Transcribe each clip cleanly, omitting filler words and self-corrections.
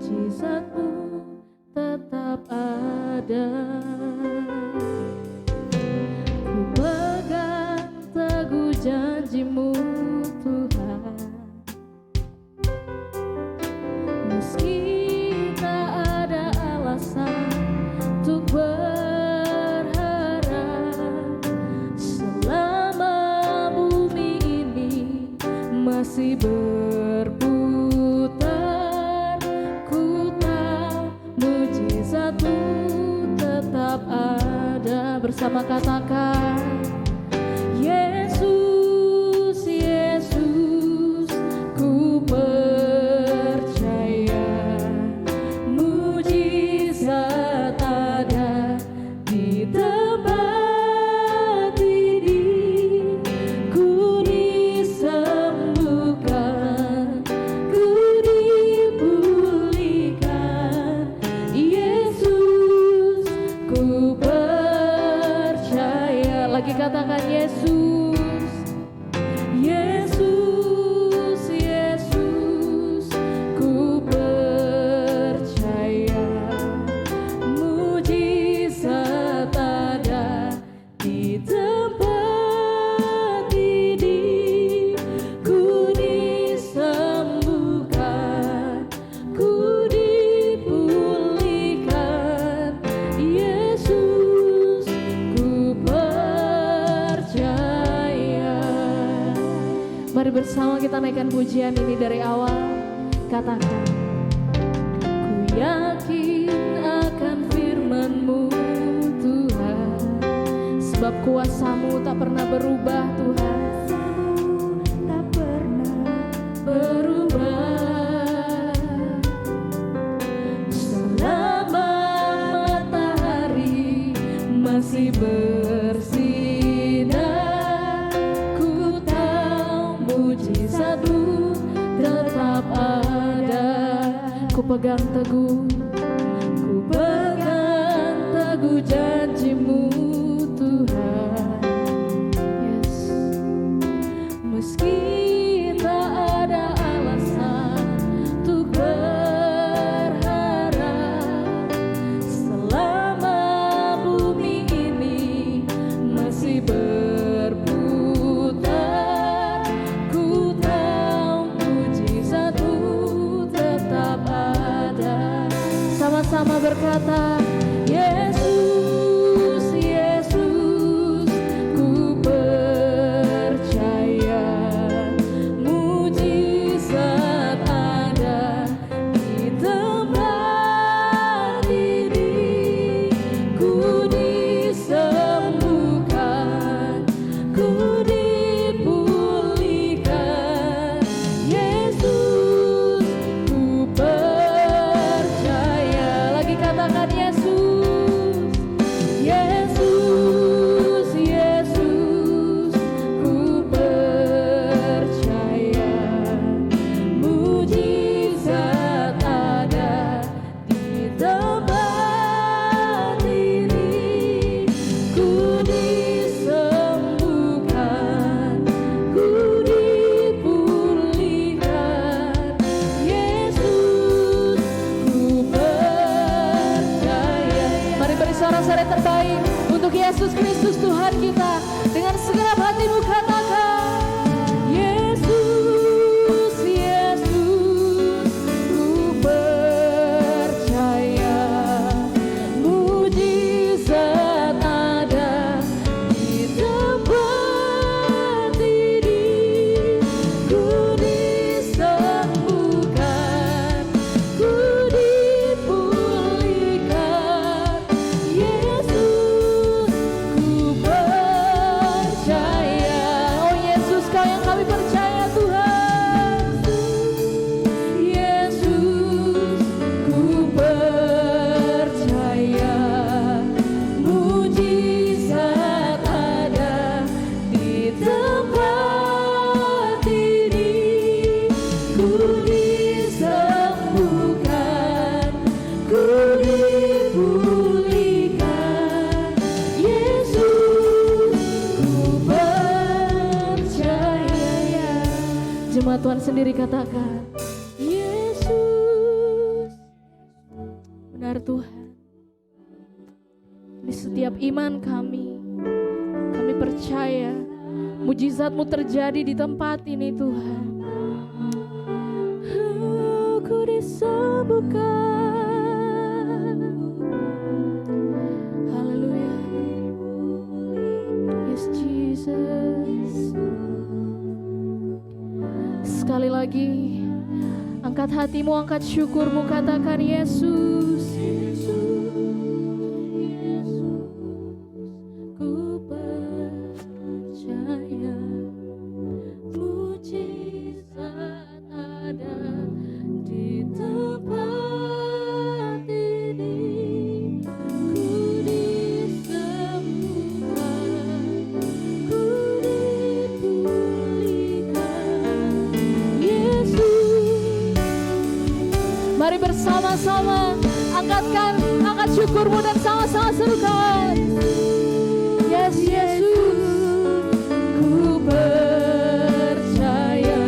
mujizatmu tetap ada. Ku pegang teguh janjimu Tuhan, meski tak ada alasan untuk berharap. Selama bumi ini masih berputar, ku tahu mujizatmu tetap ada. Bersama katakan, Yesus, Yesus, ku percaya mujizat ada di tempat ini. Ku disembuhkan, ku dipulihkan. Yesus, ku percaya. Lagi katakan, Yesus, Yesus, Yesus, ku percaya mujizat ada di tempat ini. Ku disembuhkan, ku dipulihkan. Yesus, ku percaya. Mari bersama kita naikkan pujian ini dari awal. Katakan, ku yakin akan firman-Mu Tuhan, sebab kuasa-Mu tak pernah berubah Tuhan. Tak pernah berubah. Selama matahari masih bersinar, ku tahu mujizat-Mu tetap ada. Ku pegang teguh, ku pegang teguh janji-Mu Tuhan. Yes. Meski tak ada alasan untuk berharap, selama bumi ini masih berputar, ku tahu mujizat-Mu tetap ada. Sama-sama berkata, Yesus, Yesus, ku percaya mujizat ada di tempat ini. Ku disembuhkan, ku dipulihkan. Yesus, ku percaya. Lagi katakan, Yesus, Yesus, Yesus, ku percaya mujizat ada di tempat ini. Ku disembuhkan, ku dipulihkan. Yesus, ku percaya. Mari beri sorak-sorai terbaik untuk Yesus Kristus Tuhan kita. Dengan segenap hatimu katakan, Yesus, Yesus, ku percaya mujizat ada di tempat ini. Ku disembuhkan, ku dipulihkan. Yesus, ku percaya. Oh Yesus, Kau yang kami percaya Tuhan. Yesus, ku percaya mujizat ada di tempat ini. Ku disembuhkan, ku dipulihkan. Yesus, ku percaya. Jemaat Tuhan sendiri katakan, Yesus, benar Tuhan. Di setiap iman kami percaya mujizat-Mu terjadi di tempat ini Tuhan. Aku disembuhkan. Haleluya. Yes Jesus. Sekali lagi angkat hatimu, angkat syukurmu, katakan Yesus. Ku percaya mujizat ada di tempat ini. Ku disembuhkan, ku dipulihkan. Yesus, mari bersama-sama angkat syukurmu dan sama-sama serukan. Yes Yesus, ku percaya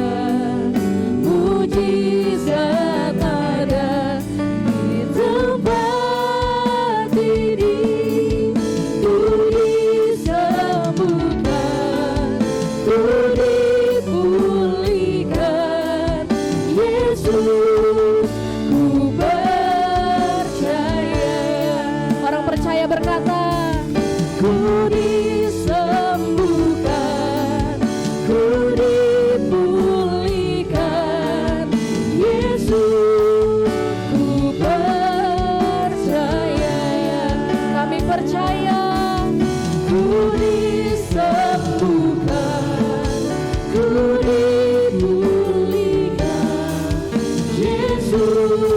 mujizat ada di tempat ini. Ku disembuhkan, ku dipulihkan. Yesus, ku percaya. Orang percaya berkata, ku disembuhkan, ku dipulihkan. Yesus, ku percaya. Kami percaya, ku disembuhkan, ku dipulihkan. Yesus,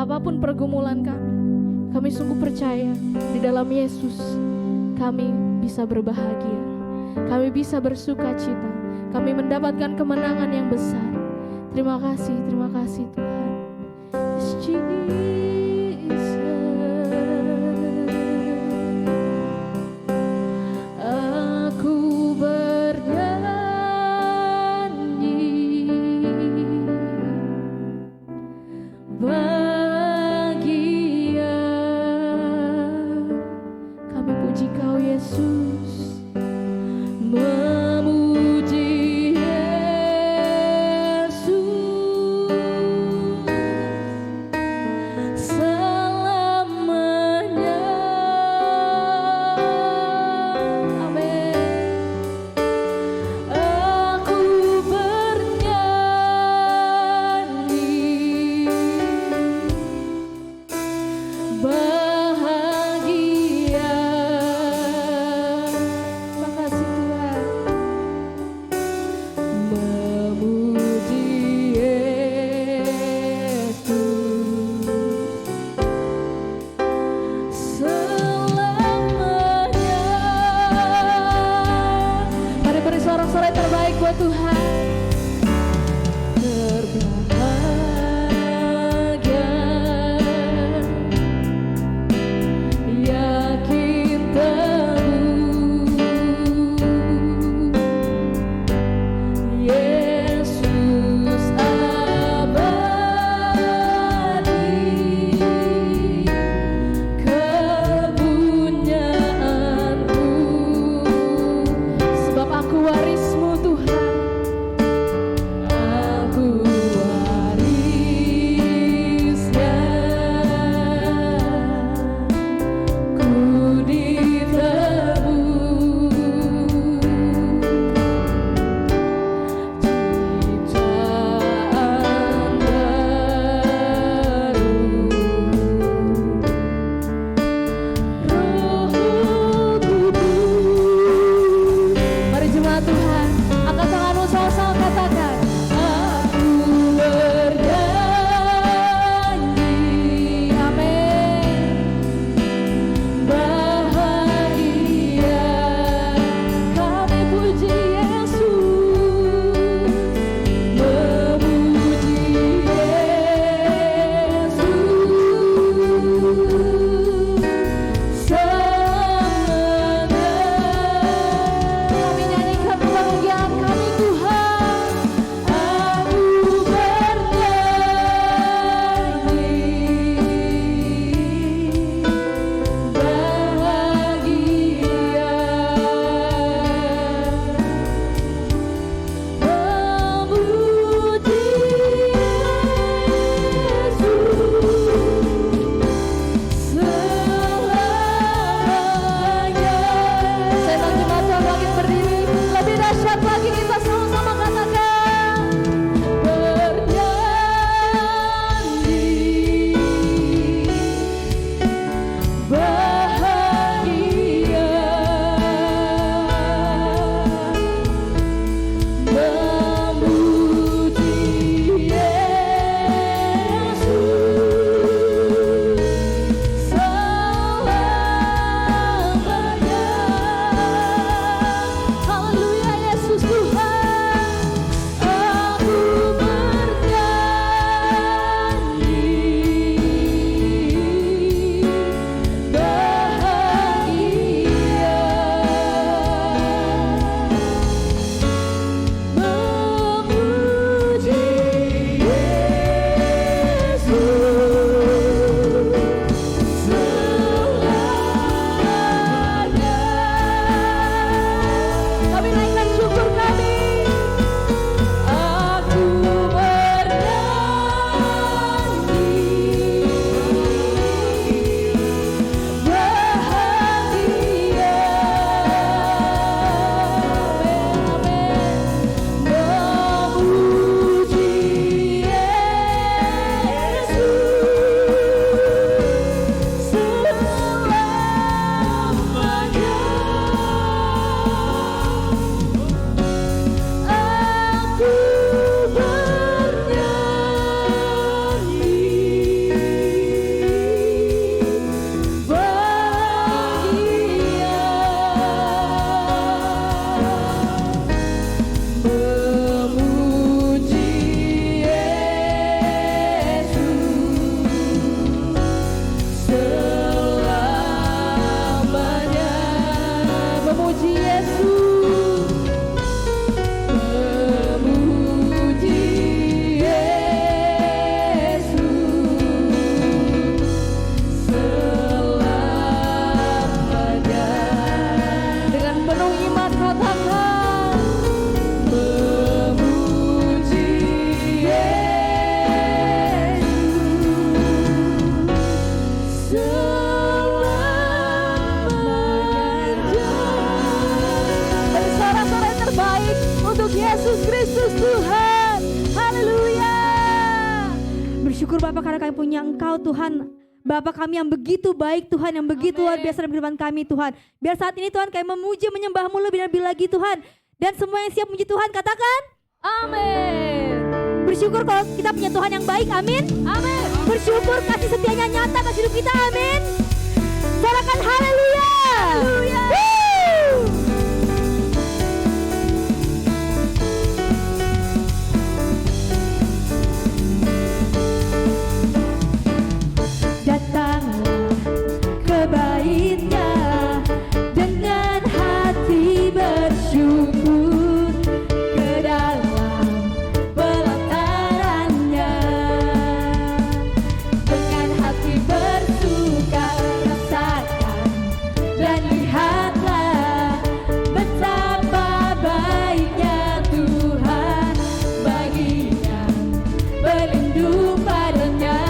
apapun pergumulan kami sungguh percaya di dalam Yesus kami bisa berbahagia, kami bisa bersuka cita, kami mendapatkan kemenangan yang besar. Terima kasih Tuhan. Yes, Jesus. Aku bernyanyi bahagia, kami puji Kau Yesus, memuji Yesus. bersyukur Bapa karena kami punya Engkau Tuhan. Bapa kami yang begitu baik Tuhan, yang begitu luar biasa dalam kehidupan kami Tuhan. Biar saat ini Tuhan kami memuji menyembah-Mu lebih lagi Tuhan. Dan semua yang siap memuji Tuhan katakan amin. Bersyukur kalau kita punya Tuhan yang baik, amin. Amin. Bersyukur kasih setianya nyata kasih hidup kita, amin. Sorakan haleluya. Haleluya. Datanglah ke bait-Nya dengan hati bersyukur, ke dalam pelataran-Nya dengan hati bersuka. Rasakan dan lihatlah betapa baiknya Tuhan bagi yang berlindung padanya.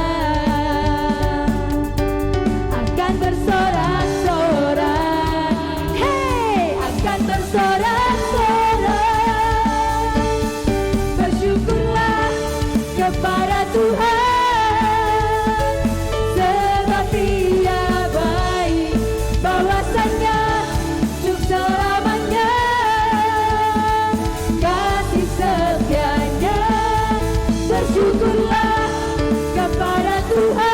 Akan bersorak-sorak, hey, akan bersorak-sorak. Bersyukurlah kepada Tuhan, sebab Dia baik, bahwasanya untuk selamanya kasih setianya. Bersyukurlah kepada Tuhan,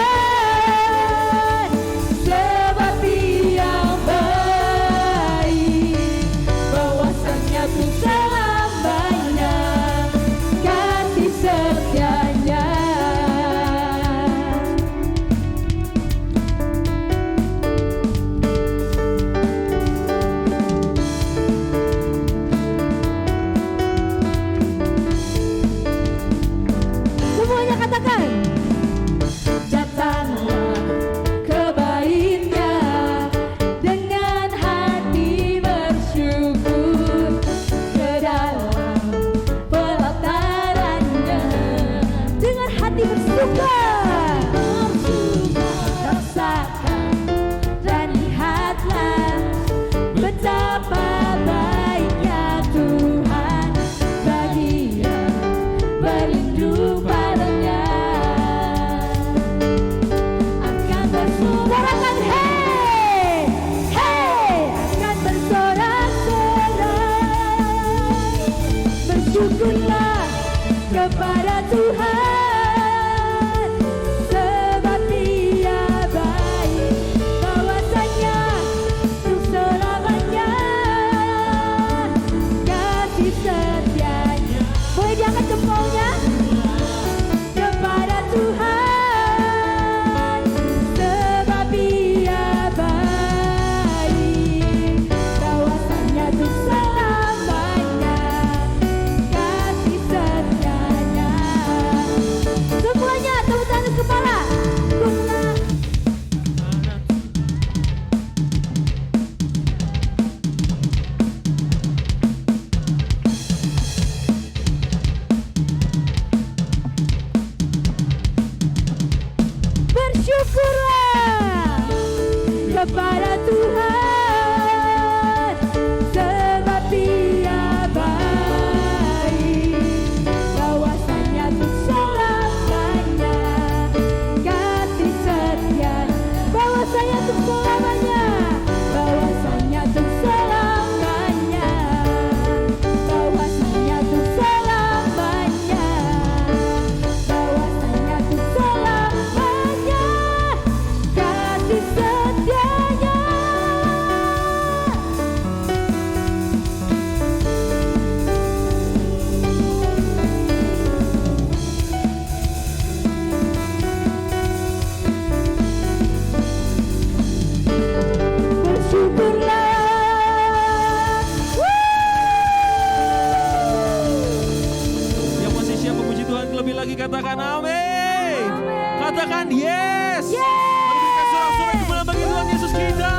sebab Dia baik, bahwasanya untuk selamanya kasih setianya. Semuanya katakan, datanglah ke bait-Nya dengan hati bersyukur, ke dalam pelataran-Nya dengan hati bersuka. Rasakan dan lihatlah betapa baiknya Tuhan bagi yang berlindung padanya. Akan bersorak-sorak, hey, hey, akan bersorak-sorak. Bersyukurlah kepada Tuhan, sebab Dia baik, bahwasanya untuk selamanya kasih setianya. Boleh diangkat jempolnya kepada Tuhan, sebab Dia baik, bahwasanya untuk selamanya kasih setianya. Semuanya tepuk tangan kepala. Bersyukurlah kepada Tuhan, sebab Dia baik, bahwasanya untuk selamanya kasih setia. Bahwasanya untuk selamanya, bahwasanya untuk selamanya, bahwasanya untuk selamanya, bahwasanya untuk selamanya kasih setianya. Bersyukurlah. Yang masih siap memuji Tuhan lebih lagi katakan amin. Katakan yes. Mari berikan sorak-sorak kemuliaan bagi Tuhan Yesus kita.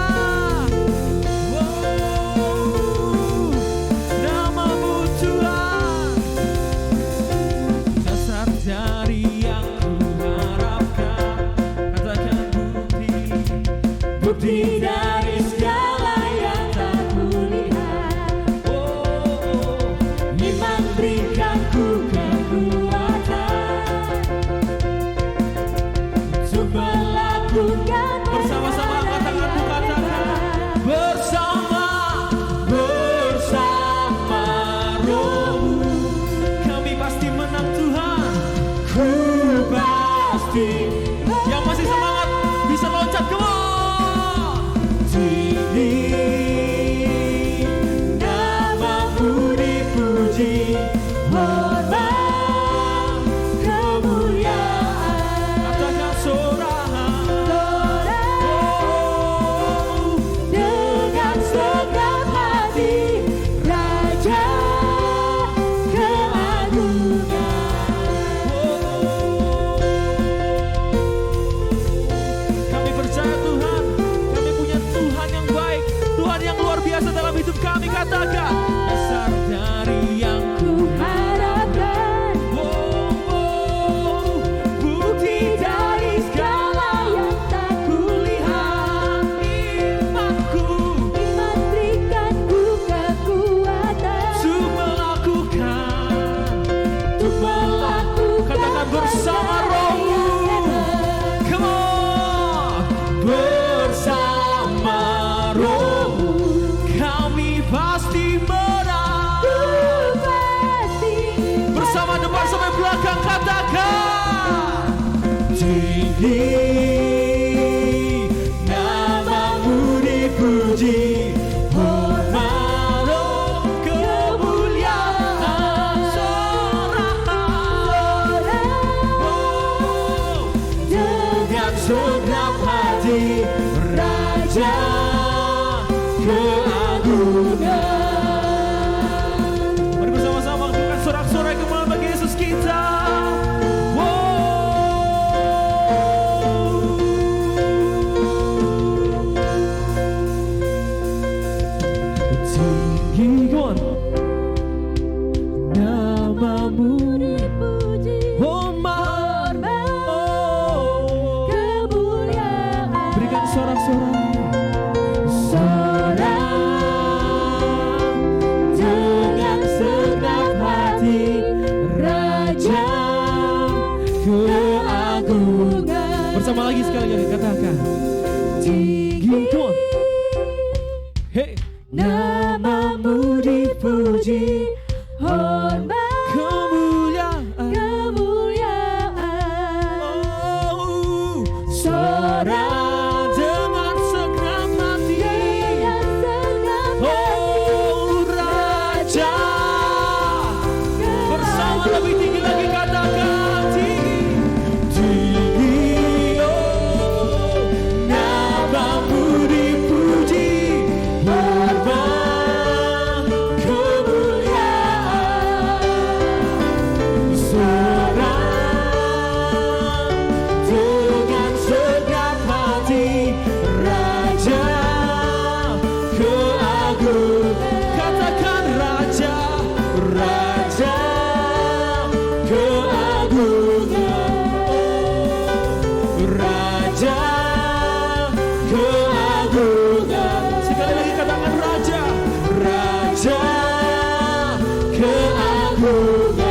Wow. Nama-Mu Tuhan, dasar dari yang kuharapkan. Katakan bukti dari segala yang tak kulihat. Iman berikan ku kekuatan. pasti. Yang masih semangat bisa loncat, come on. Tinggi namamu dipuji, hormat kemuliaan. Katakan sorak, Dengan segenap hati, Raja keagungan. Kami percaya Tuhan, kami punya Tuhan yang baik, Tuhan yang luar biasa dalam hidup kami. Katakan, dasar dari yang Ku harapkan bukti dari segala yang tak kulihat. Imanku iman berikanku kekuatan untuk melakukan, katakan bersama Rohmu. Come on, bersama Rohmu kami pasti menang. Bersama depan sampai belakang katakan, tinggi namamu dipuji, hormat kemuliaan. Sorak dengan segenap hati, Raja keagungan. Mari bersama-sama lakukan sorak-sorai kemuliaan bagi Yesus kita. Tinggi, come on. Namamu dipuji, hormat, kemuliaan. berikan sorak-sorai. Sorak dengan segenap hati, Raja keagungan. Bersama lagi sekali lagi katakan, tinggi, come on. Hey, namamu dipuji, Hormat kemuliaan. kemuliaan. Oh, sorak dengan segenap hati. Dengan segenap Oh, Raja. Bersama lebih tinggi lagi katakan, tinggi, tinggi, oh, namamu dipuji, hormat kemuliaan. Sorak dengan segenap hati, Raja keagungan. Katakan Raja, Raja keagungan. Raja keagungan. Sekali lagi katakan Raja, Raja keagungan.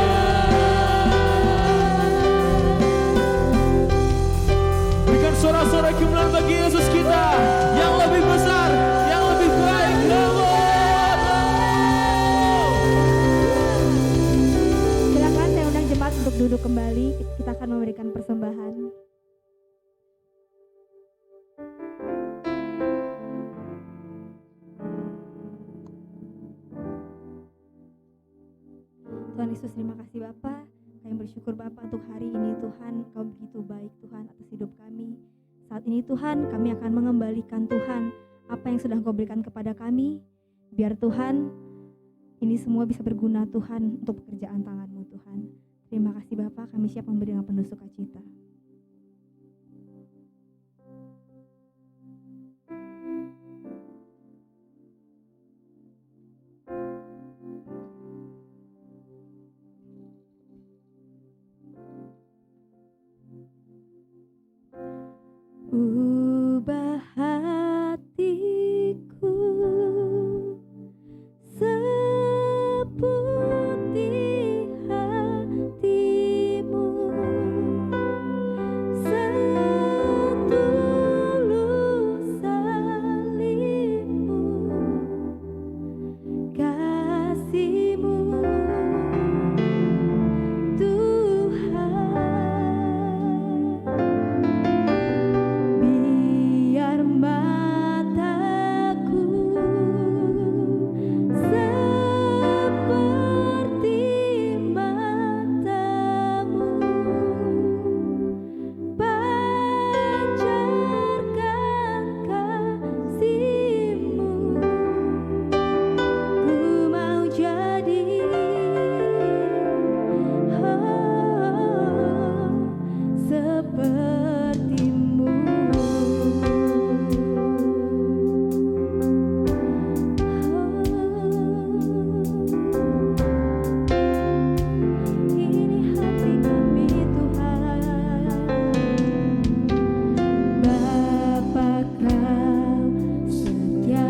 Berikan sorak-sorai kemuliaan bagi Yesus kita yang lebih besar, yang lebih baik. Silakan saya undang jemaat untuk duduk kembali. Kita akan memberikan persembahan. Tuhan Yesus, terima kasih Bapa. Kami bersyukur Bapa untuk hari ini Tuhan, Kau begitu baik Tuhan atas hidup kami. Saat ini Tuhan, kami akan mengembalikan Tuhan apa yang sudah Kau berikan kepada kami. Biar Tuhan, ini semua bisa berguna Tuhan untuk pekerjaan tangan-Mu Tuhan. Terima kasih Bapa, kami siap memberi dengan penuh sukacita. Ubah hatiku seputih hatimu, sepertimu. Ini hati kami Tuhan, Bapa Kau setia,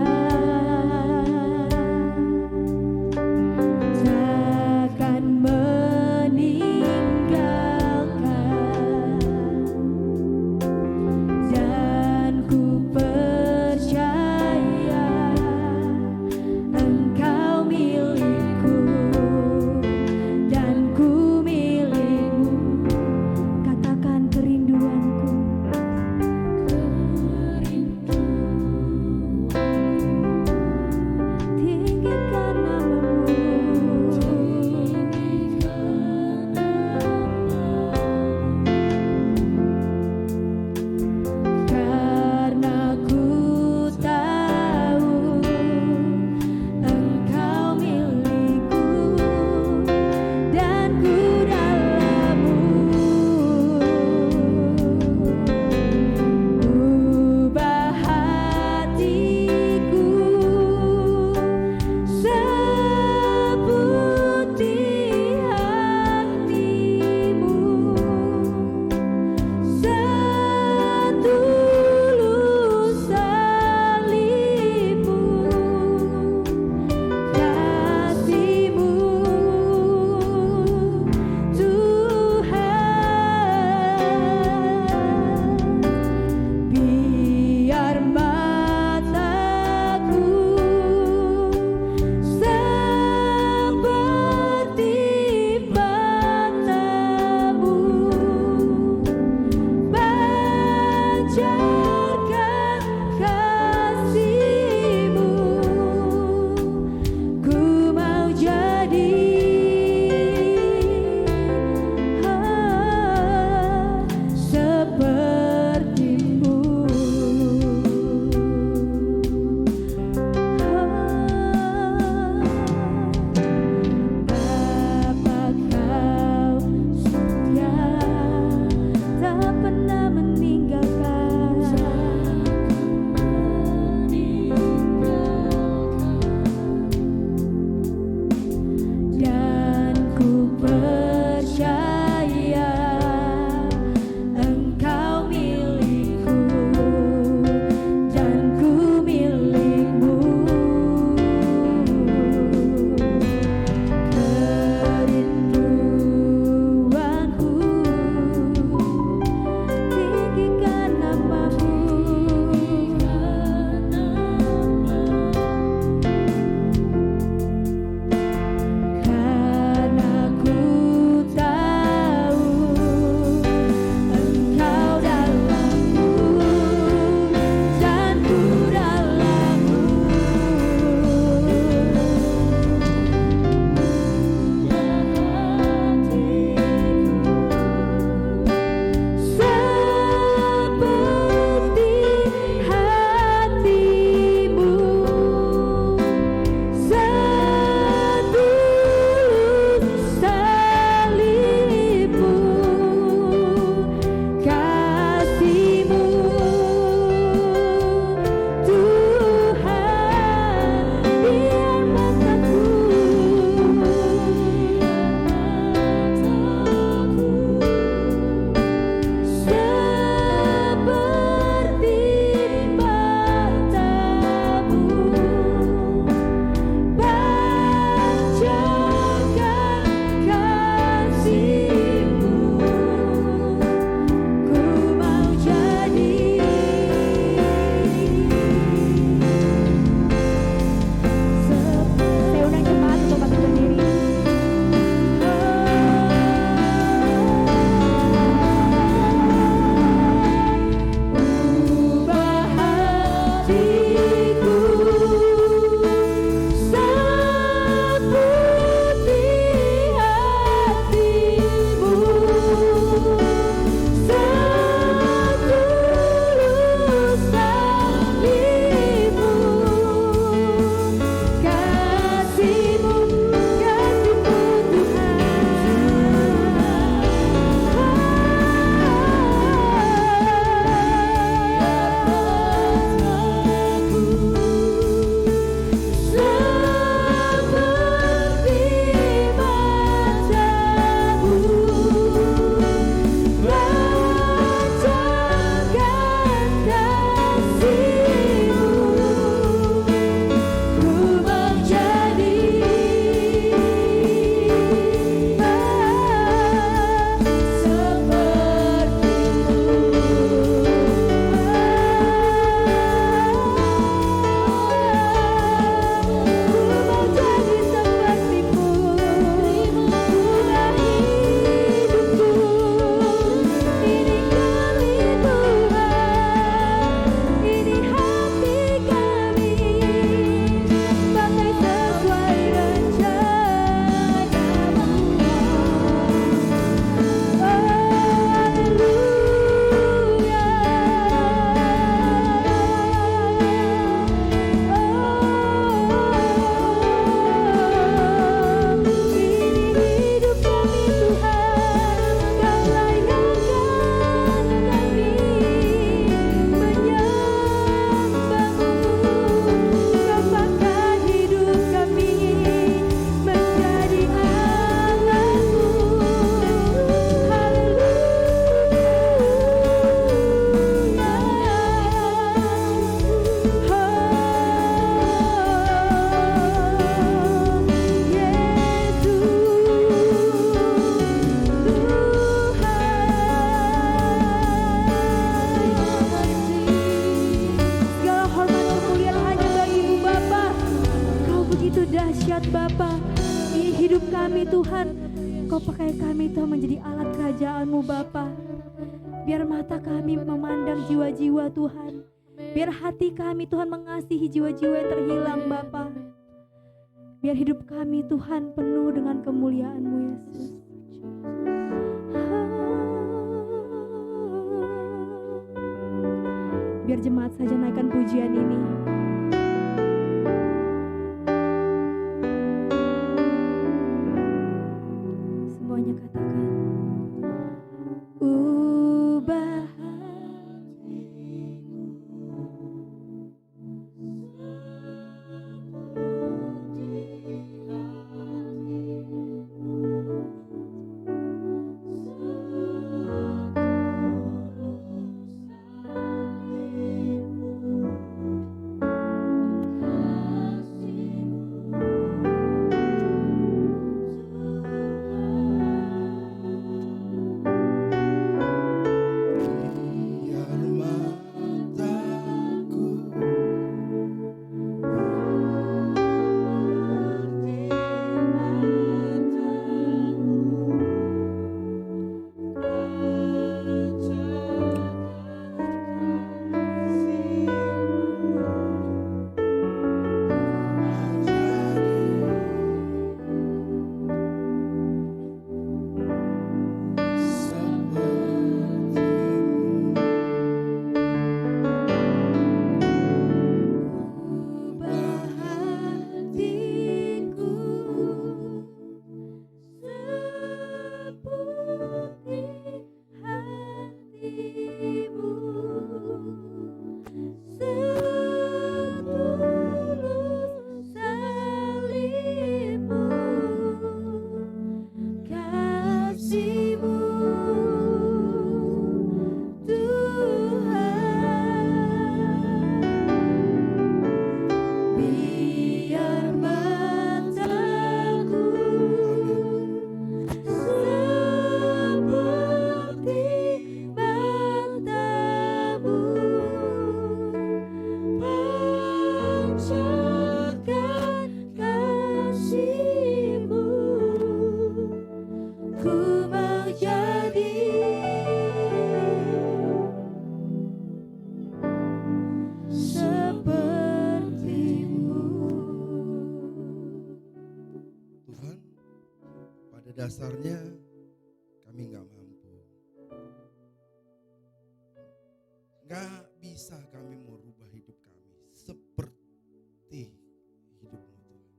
takkan meninggalkan kami Tuhan. Kau pakai kami Tuhan menjadi alat kerajaan-Mu Bapa. Biar mata kami memandang jiwa-jiwa Tuhan. Biar hati kami Tuhan mengasihi jiwa-jiwa yang terhilang Bapa. Biar hidup kami Tuhan penuh dengan kemuliaan-Mu Yesus. Biar jemaat saja naikkan pujian ini. Semuanya katakan. Ubah dasarnya kami nggak mampu. Nggak bisa kami merubah hidup kami seperti hidupmu Tuhan.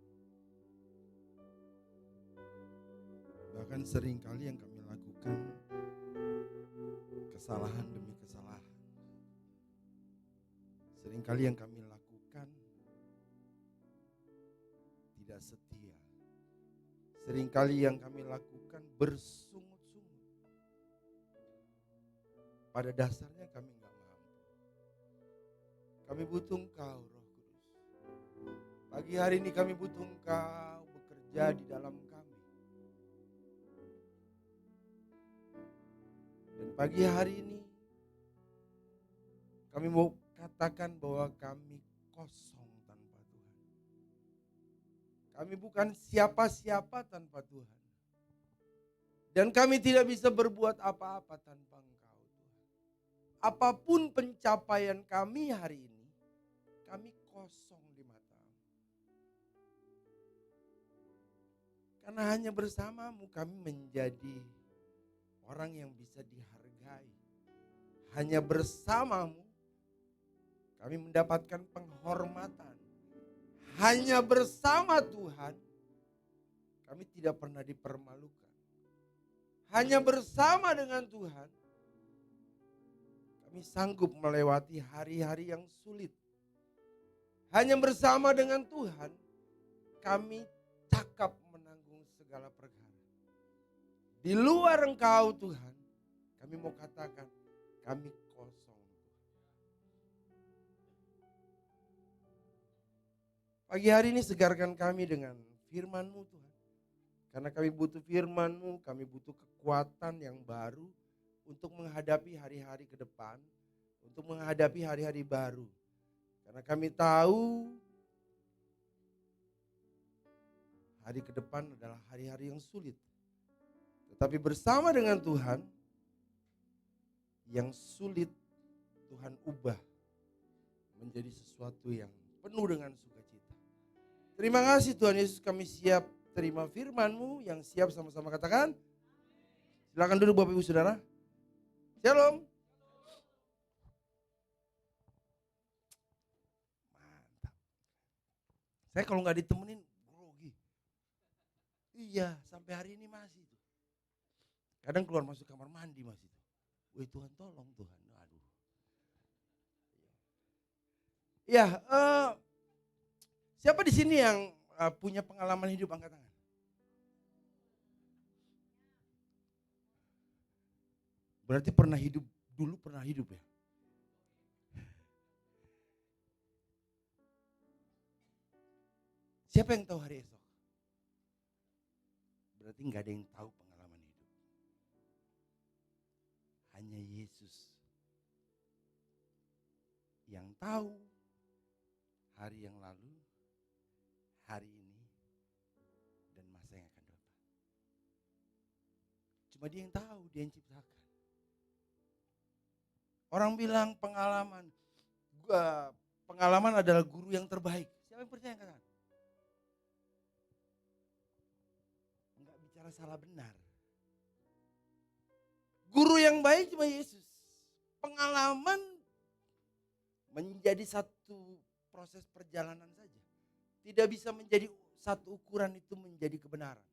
Bahkan seringkali yang kami lakukan kesalahan demi kesalahan. Seringkali yang kami lakukan tidak setia. Seringkali yang kami lakukan bersungut-sungut. Pada dasarnya kami nggak mampu. Kami butuh Engkau Roh Kudus. Pagi hari ini kami butuh Engkau bekerja di dalam kami. Dan pagi hari ini kami mau katakan bahwa kami kosong. Kami bukan siapa-siapa tanpa Tuhan. Dan kami tidak bisa berbuat apa-apa tanpa Engkau Tuhan. Apapun pencapaian kami hari ini, kami kosong di mata-Mu. Karena hanya bersama-Mu kami menjadi orang yang bisa dihargai. Hanya bersama-Mu kami mendapatkan penghormatan. Hanya bersama Tuhan, kami tidak pernah dipermalukan. Hanya bersama dengan Tuhan, kami sanggup melewati hari-hari yang sulit. Hanya bersama dengan Tuhan, kami cakap menanggung segala perkara. Di luar Engkau Tuhan, kami mau katakan, kami kosong. Pagi hari ini segarkan kami dengan firman-Mu Tuhan. Karena kami butuh firman-Mu, kami butuh kekuatan yang baru untuk menghadapi hari-hari ke depan, untuk menghadapi hari-hari baru. Karena kami tahu Hari ke depan adalah hari-hari yang sulit. Tetapi bersama dengan Tuhan, yang sulit Tuhan ubah menjadi sesuatu yang penuh dengan sukacita. Terima kasih Tuhan Yesus, kami siap terima firman-Mu. Yang siap sama-sama katakan. Silakan duduk Bapak Ibu Saudara. Shalom. Mantap. Saya kalau nggak ditemenin grogi. Iya, sampai hari ini masih tuh. Kadang keluar masuk kamar mandi masih tuh. Woi Tuhan tolong Tuhan. Aduh. Ya, siapa di sini yang punya pengalaman hidup, angkat tangan? Berarti pernah hidup, dulu pernah hidup ya? Siapa yang tahu hari esok? Berarti nggak ada yang tahu pengalaman hidup. Hanya Yesus yang tahu hari yang lalu, hari ini, dan masa yang akan datang. Cuma dia yang tahu, dia yang ciptakan. Orang bilang pengalaman adalah guru yang terbaik. Siapa yang percaya katakan? Enggak bicara salah benar. Guru yang baik cuma Yesus. Pengalaman menjadi satu proses perjalanan saja. Tidak bisa menjadi satu ukuran itu menjadi kebenaran.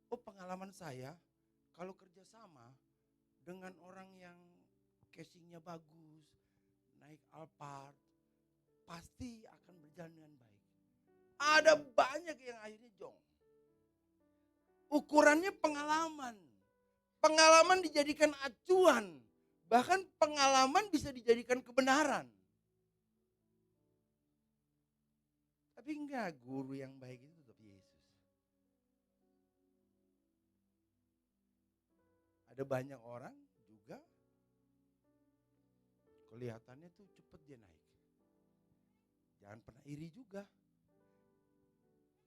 Oh, pengalaman saya kalau kerjasama dengan orang yang casingnya bagus, naik Alphard, pasti akan berjalan dengan baik. Ada banyak yang akhirnya jong. Ukurannya pengalaman. Pengalaman dijadikan acuan. Bahkan pengalaman bisa dijadikan kebenaran. Tapi enggak, guru yang baik itu tetap Yesus. Ada banyak orang juga kelihatannya tuh cepet dia naik. Jangan pernah iri juga.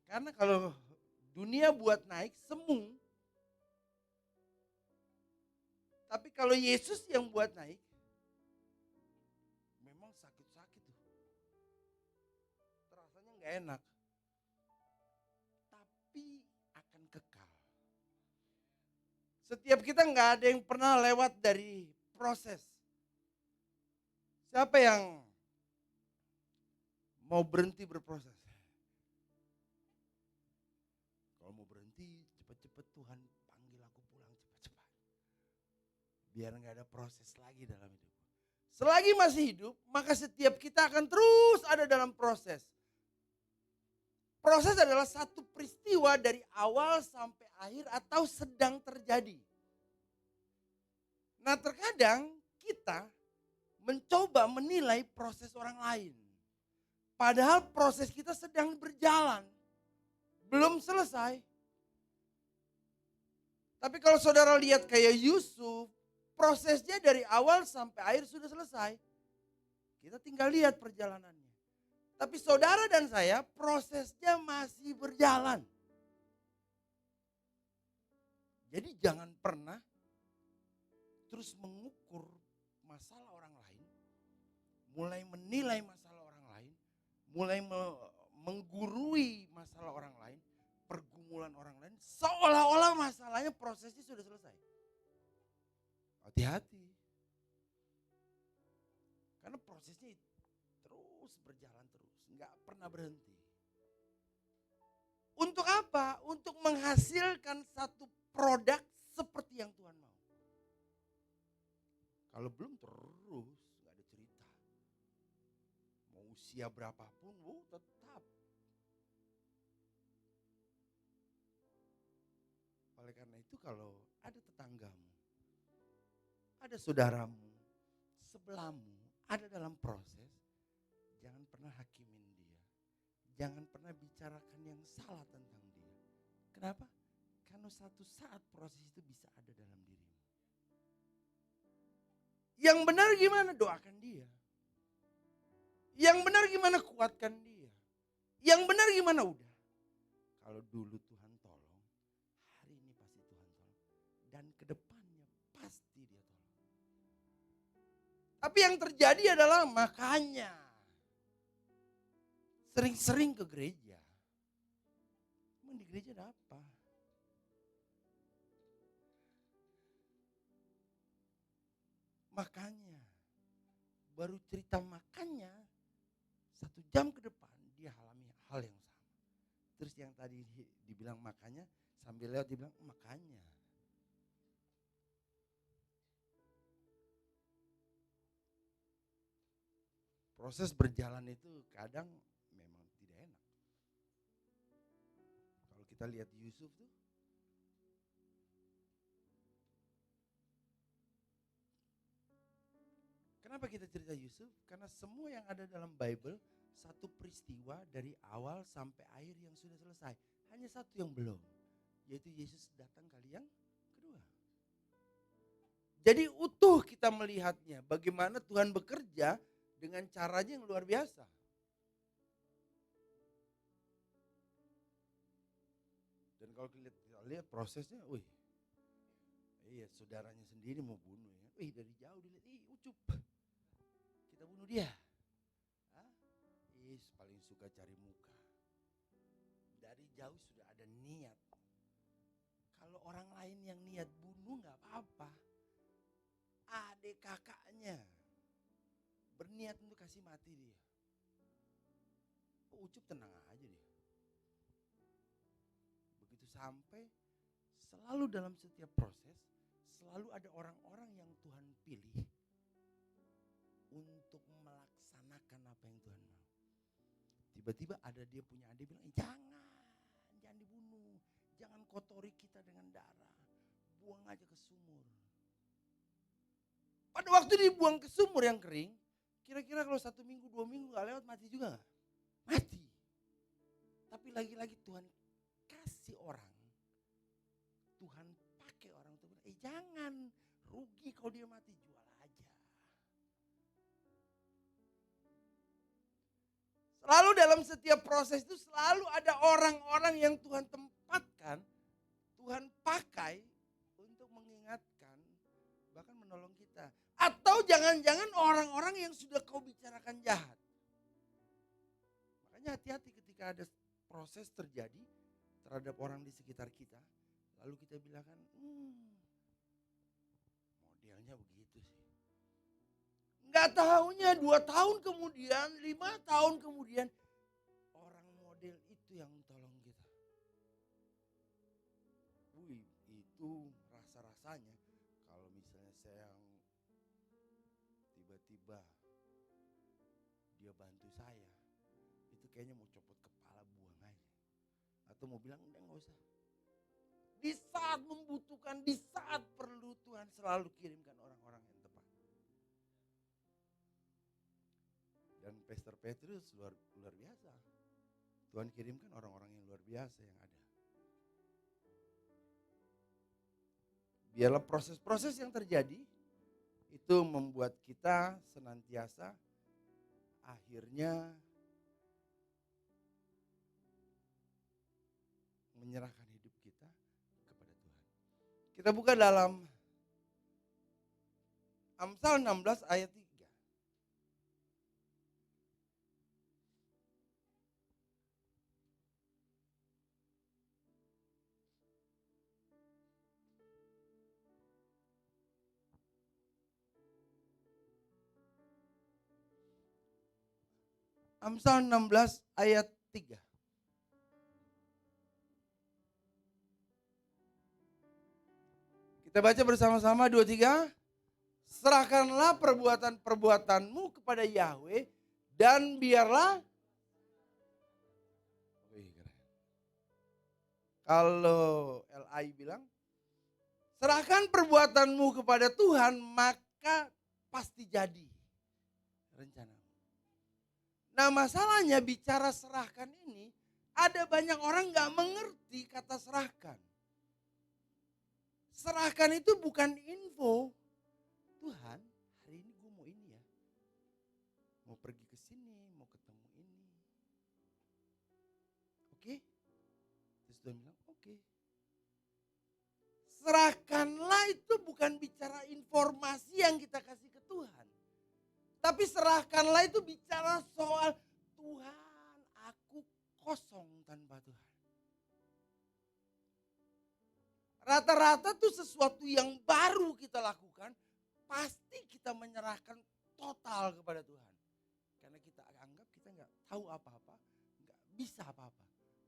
Karena kalau dunia buat naik semu. Tapi kalau Yesus yang buat naik, memang sakit-sakit tuh. Terasanya gak enak. Tapi akan kekal. Setiap kita nggak ada yang pernah lewat dari proses. Siapa yang mau berhenti berproses? Kalau mau berhenti, cepat-cepat Tuhan panggil aku pulang cepat-cepat. Biar nggak ada proses lagi dalam hidup. Selagi masih hidup, maka setiap kita akan terus ada dalam proses. Proses adalah satu peristiwa dari awal sampai akhir atau sedang terjadi. Nah, terkadang kita mencoba menilai proses orang lain. Padahal proses kita sedang berjalan. Belum selesai. Tapi kalau saudara lihat kayak Yusuf, prosesnya dari awal sampai akhir sudah selesai. Kita tinggal lihat perjalanannya. Tapi saudara dan saya prosesnya masih berjalan. Jadi jangan pernah terus mengukur masalah orang lain, mulai menilai masalah orang lain, mulai menggurui masalah orang lain, pergumulan orang lain, seolah-olah masalahnya prosesnya sudah selesai. Hati-hati. Karena prosesnya terus berjalan terus, nggak pernah berhenti. Untuk apa? Untuk menghasilkan satu produk seperti yang Tuhan mau. Kalau belum terus nggak ada cerita. Mau usia berapapun, tetap. Oleh karena itu kalau ada tetanggamu, ada saudaramu, sebelahmu, ada dalam proses, jangan pernah hakimin dia. Jangan pernah bicarakan yang salah tentang dia. Kenapa? Karena suatu saat proses itu bisa ada dalam dirimu. Yang benar gimana? Doakan dia. Yang benar gimana? Kuatkan dia. Yang benar gimana? Udah. Kalau dulu Tuhan tolong, hari ini pasti Tuhan tolong. Dan ke depannya pasti dia tolong. Tapi yang terjadi adalah makanya sering-sering ke gereja. Emang di gereja ada apa? Makanya baru cerita makannya 1 jam ke depan dia alami hal yang sama. Terus yang tadi dibilang makanya sambil lewat dibilang makanya. Proses berjalan itu kadang memang tidak enak. Kalau kita lihat Yusuf tuh, kenapa kita cerita Yusuf? Karena semua yang ada dalam Bible, satu peristiwa dari awal sampai akhir yang sudah selesai. Hanya satu yang belum, yaitu Yesus datang kali yang kedua. Jadi utuh kita melihatnya, bagaimana Tuhan bekerja dengan caranya yang luar biasa. Dan kalau kita lihat prosesnya, wih, iya saudaranya sendiri mau bunuh ya. Wih dari jauh dilihat, ucup. Kita bunuh dia. Paling suka cari muka. Dari jauh sudah ada niat. Kalau orang lain yang niat bunuh gak apa-apa. Adik kakaknya berniat untuk kasih mati dia. Ucup tenang aja dia. Begitu sampai selalu dalam setiap proses selalu ada orang-orang yang Tuhan pilih untuk melaksanakan apa yang Tuhan mau. Tiba-tiba ada dia punya adik bilang, jangan dibunuh, jangan kotori kita dengan darah, buang aja ke sumur. Pada waktu dibuang ke sumur yang kering, kira-kira kalau 1 minggu 2 minggu gak lewat mati juga gak? Mati. Tapi lagi-lagi Tuhan kasih orang, Tuhan pakai orang itu bilang, jangan rugi kalau dia mati, jual aja. Selalu dalam setiap proses itu selalu ada orang-orang yang Tuhan tempatkan, Tuhan pakai untuk mengingatkan, bahkan menolong kita. Atau jangan-jangan orang-orang yang sudah kau bicarakan jahat. Makanya hati-hati ketika ada proses terjadi terhadap orang di sekitar kita. Lalu kita bilang kan, modelnya begitu sih. Nggak taunya 2 tahun kemudian, 5 tahun kemudian, orang model itu yang tolong kita. Wih, itu rasa-rasanya kalau misalnya saya yang tiba-tiba dia bantu saya, itu kayaknya mau copot kepala buang aja. Atau mau bilang enggak usah. Di saat membutuhkan, di saat perlu Tuhan selalu kirimkan orang-orang yang tepat. Dan Pastor Petrus luar biasa. Tuhan kirimkan orang-orang yang luar biasa yang ada. Biarlah proses-proses yang terjadi itu membuat kita senantiasa akhirnya menyerahkan hidup kita kepada Tuhan. Kita buka dalam Amsal 16 ayat 3. Amsal 16 ayat 3. Kita baca bersama-sama 2, 3. Serahkanlah perbuatan-perbuatanmu kepada Yahweh dan biarlah. Kalau LI bilang, serahkan perbuatanmu kepada Tuhan maka pasti jadi rencana. Nah masalahnya bicara serahkan ini, ada banyak orang gak mengerti kata serahkan. Serahkan itu bukan info. Tuhan hari ini gue mau ini ya. Mau pergi ke sini, mau ketemu ini. oke. Terus Tuhan bilang, oke. Serahkanlah itu bukan bicara informasi yang kita kasih ke Tuhan. Tapi serahkanlah itu bicara soal Tuhan, aku kosong tanpa Tuhan. Rata-rata tuh sesuatu yang baru kita lakukan, pasti kita menyerahkan total kepada Tuhan. Karena kita anggap kita nggak tahu apa-apa, nggak bisa apa-apa.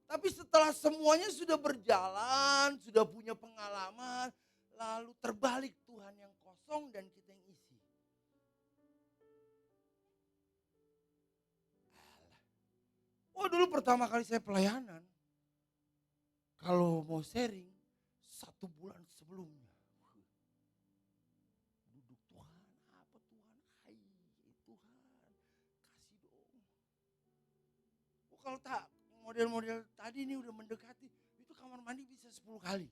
Tapi setelah semuanya sudah berjalan, sudah punya pengalaman, lalu terbalik Tuhan yang kosong dan kita yang isi. Oh dulu pertama kali saya pelayanan, kalau mau sharing 1 bulan sebelumnya. Duduk Tuhan, apa Tuhan? Tuhan, kasih dong. Oh kalau tak model-model tadi ini udah mendekati, itu kamar mandi bisa 10 kali.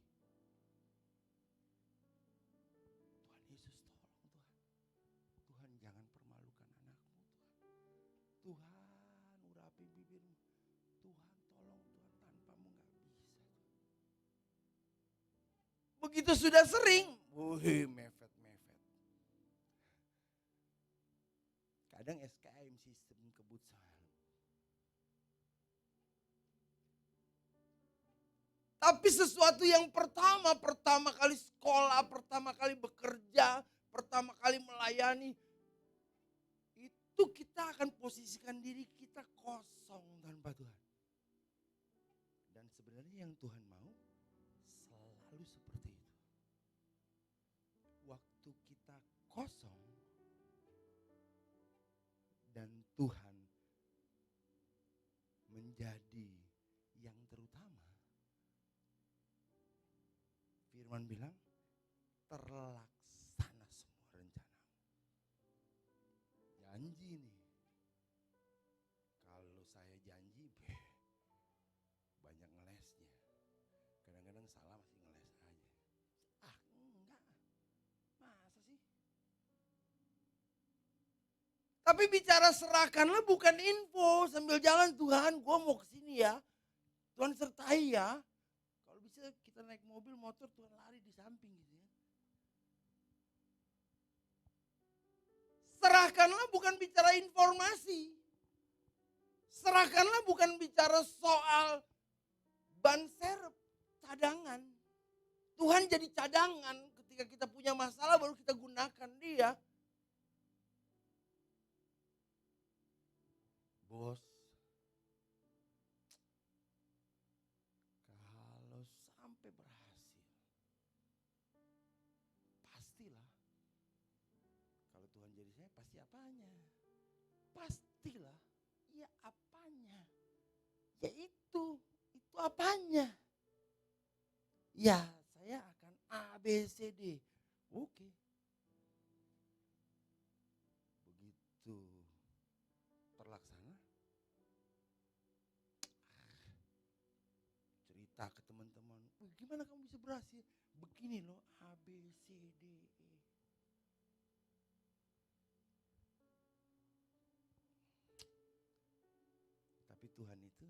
Tuhan Yesus tolong Tuhan. Tuhan jangan permalukan anakmu Tuhan. Tuhan urapi bibirmu. Tuhan tolong Tuhan, tanpamu gak bisa. Begitu sudah sering, mepet-mepet. Kadang SKM sistem kebut saya. Tapi sesuatu yang pertama kali sekolah, pertama kali bekerja, pertama kali melayani, itu kita akan posisikan diri kita kosong tanpa Tuhan. Dan sebenarnya yang Tuhan mau selalu seperti itu. Waktu kita kosong dan Tuhan menjadi yang terutama, Firman bilang terlaksana semua rencana. Janji nih. Kalau saya janji banyak ngelesnya. Kadang-kadang salah masih ngeles aja. Enggak. Masa sih? Tapi bicara serahkanlah bukan info sambil jalan, Tuhan gue mau kesini ya. Tuhan sertai ya. Kita naik mobil, motor, Tuhan lari di samping gitu ya. Serahkanlah bukan bicara informasi. Serahkanlah bukan bicara soal ban serep, cadangan. Tuhan jadi cadangan ketika kita punya masalah baru kita gunakan dia. Bos, sampai berhasil, pastilah kalau Tuhan jadi saya pasti apanya, pastilah ya apanya, ya itu apanya, ya saya akan ABCD, oke. Begitu terlaksana, cerita ke teman-teman, gimana kamu bisa berhasil? Begini loh, A, B, C, D, E. Tapi Tuhan itu,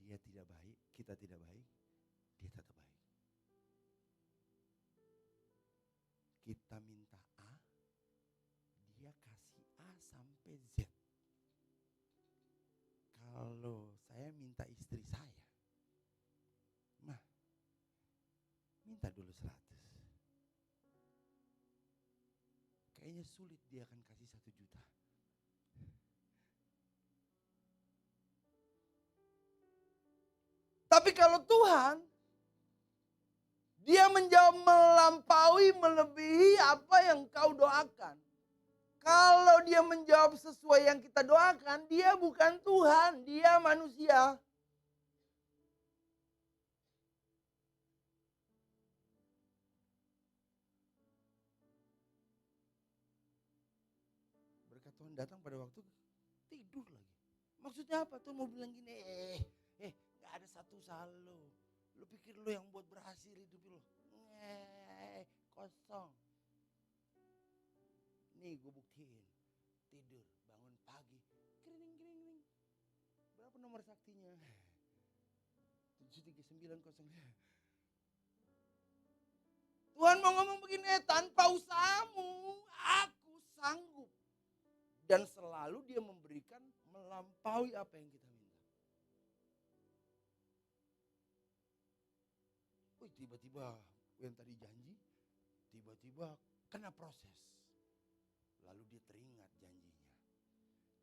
dia tidak baik, kita tidak baik, dia tetap baik. Kita minta A, dia kasih A sampai Z. Kalau saya minta istri saya, minta dulu 100. Kayaknya sulit dia akan kasih 1 juta. Tapi kalau Tuhan, dia menjawab melampaui, melebihi apa yang kau doakan. Kalau dia menjawab sesuai yang kita doakan, dia bukan Tuhan, dia manusia. Tuhan datang pada waktu tidur lagi. Maksudnya apa? Tuhan mau bilang gini, gak ada satu usaha lo. Lo pikir lo yang buat berhasil hidup lo. Kosong. Nih gue buktiin. Tidur, bangun pagi. Kering. Berapa nomor saktinya? 73905. Tuhan mau ngomong begini, tanpa usahamu aku sanggup. Dan selalu dia memberikan melampaui apa yang kita minta. Wih, tiba-tiba yang tadi janji, tiba-tiba kena proses. Lalu dia teringat janjinya.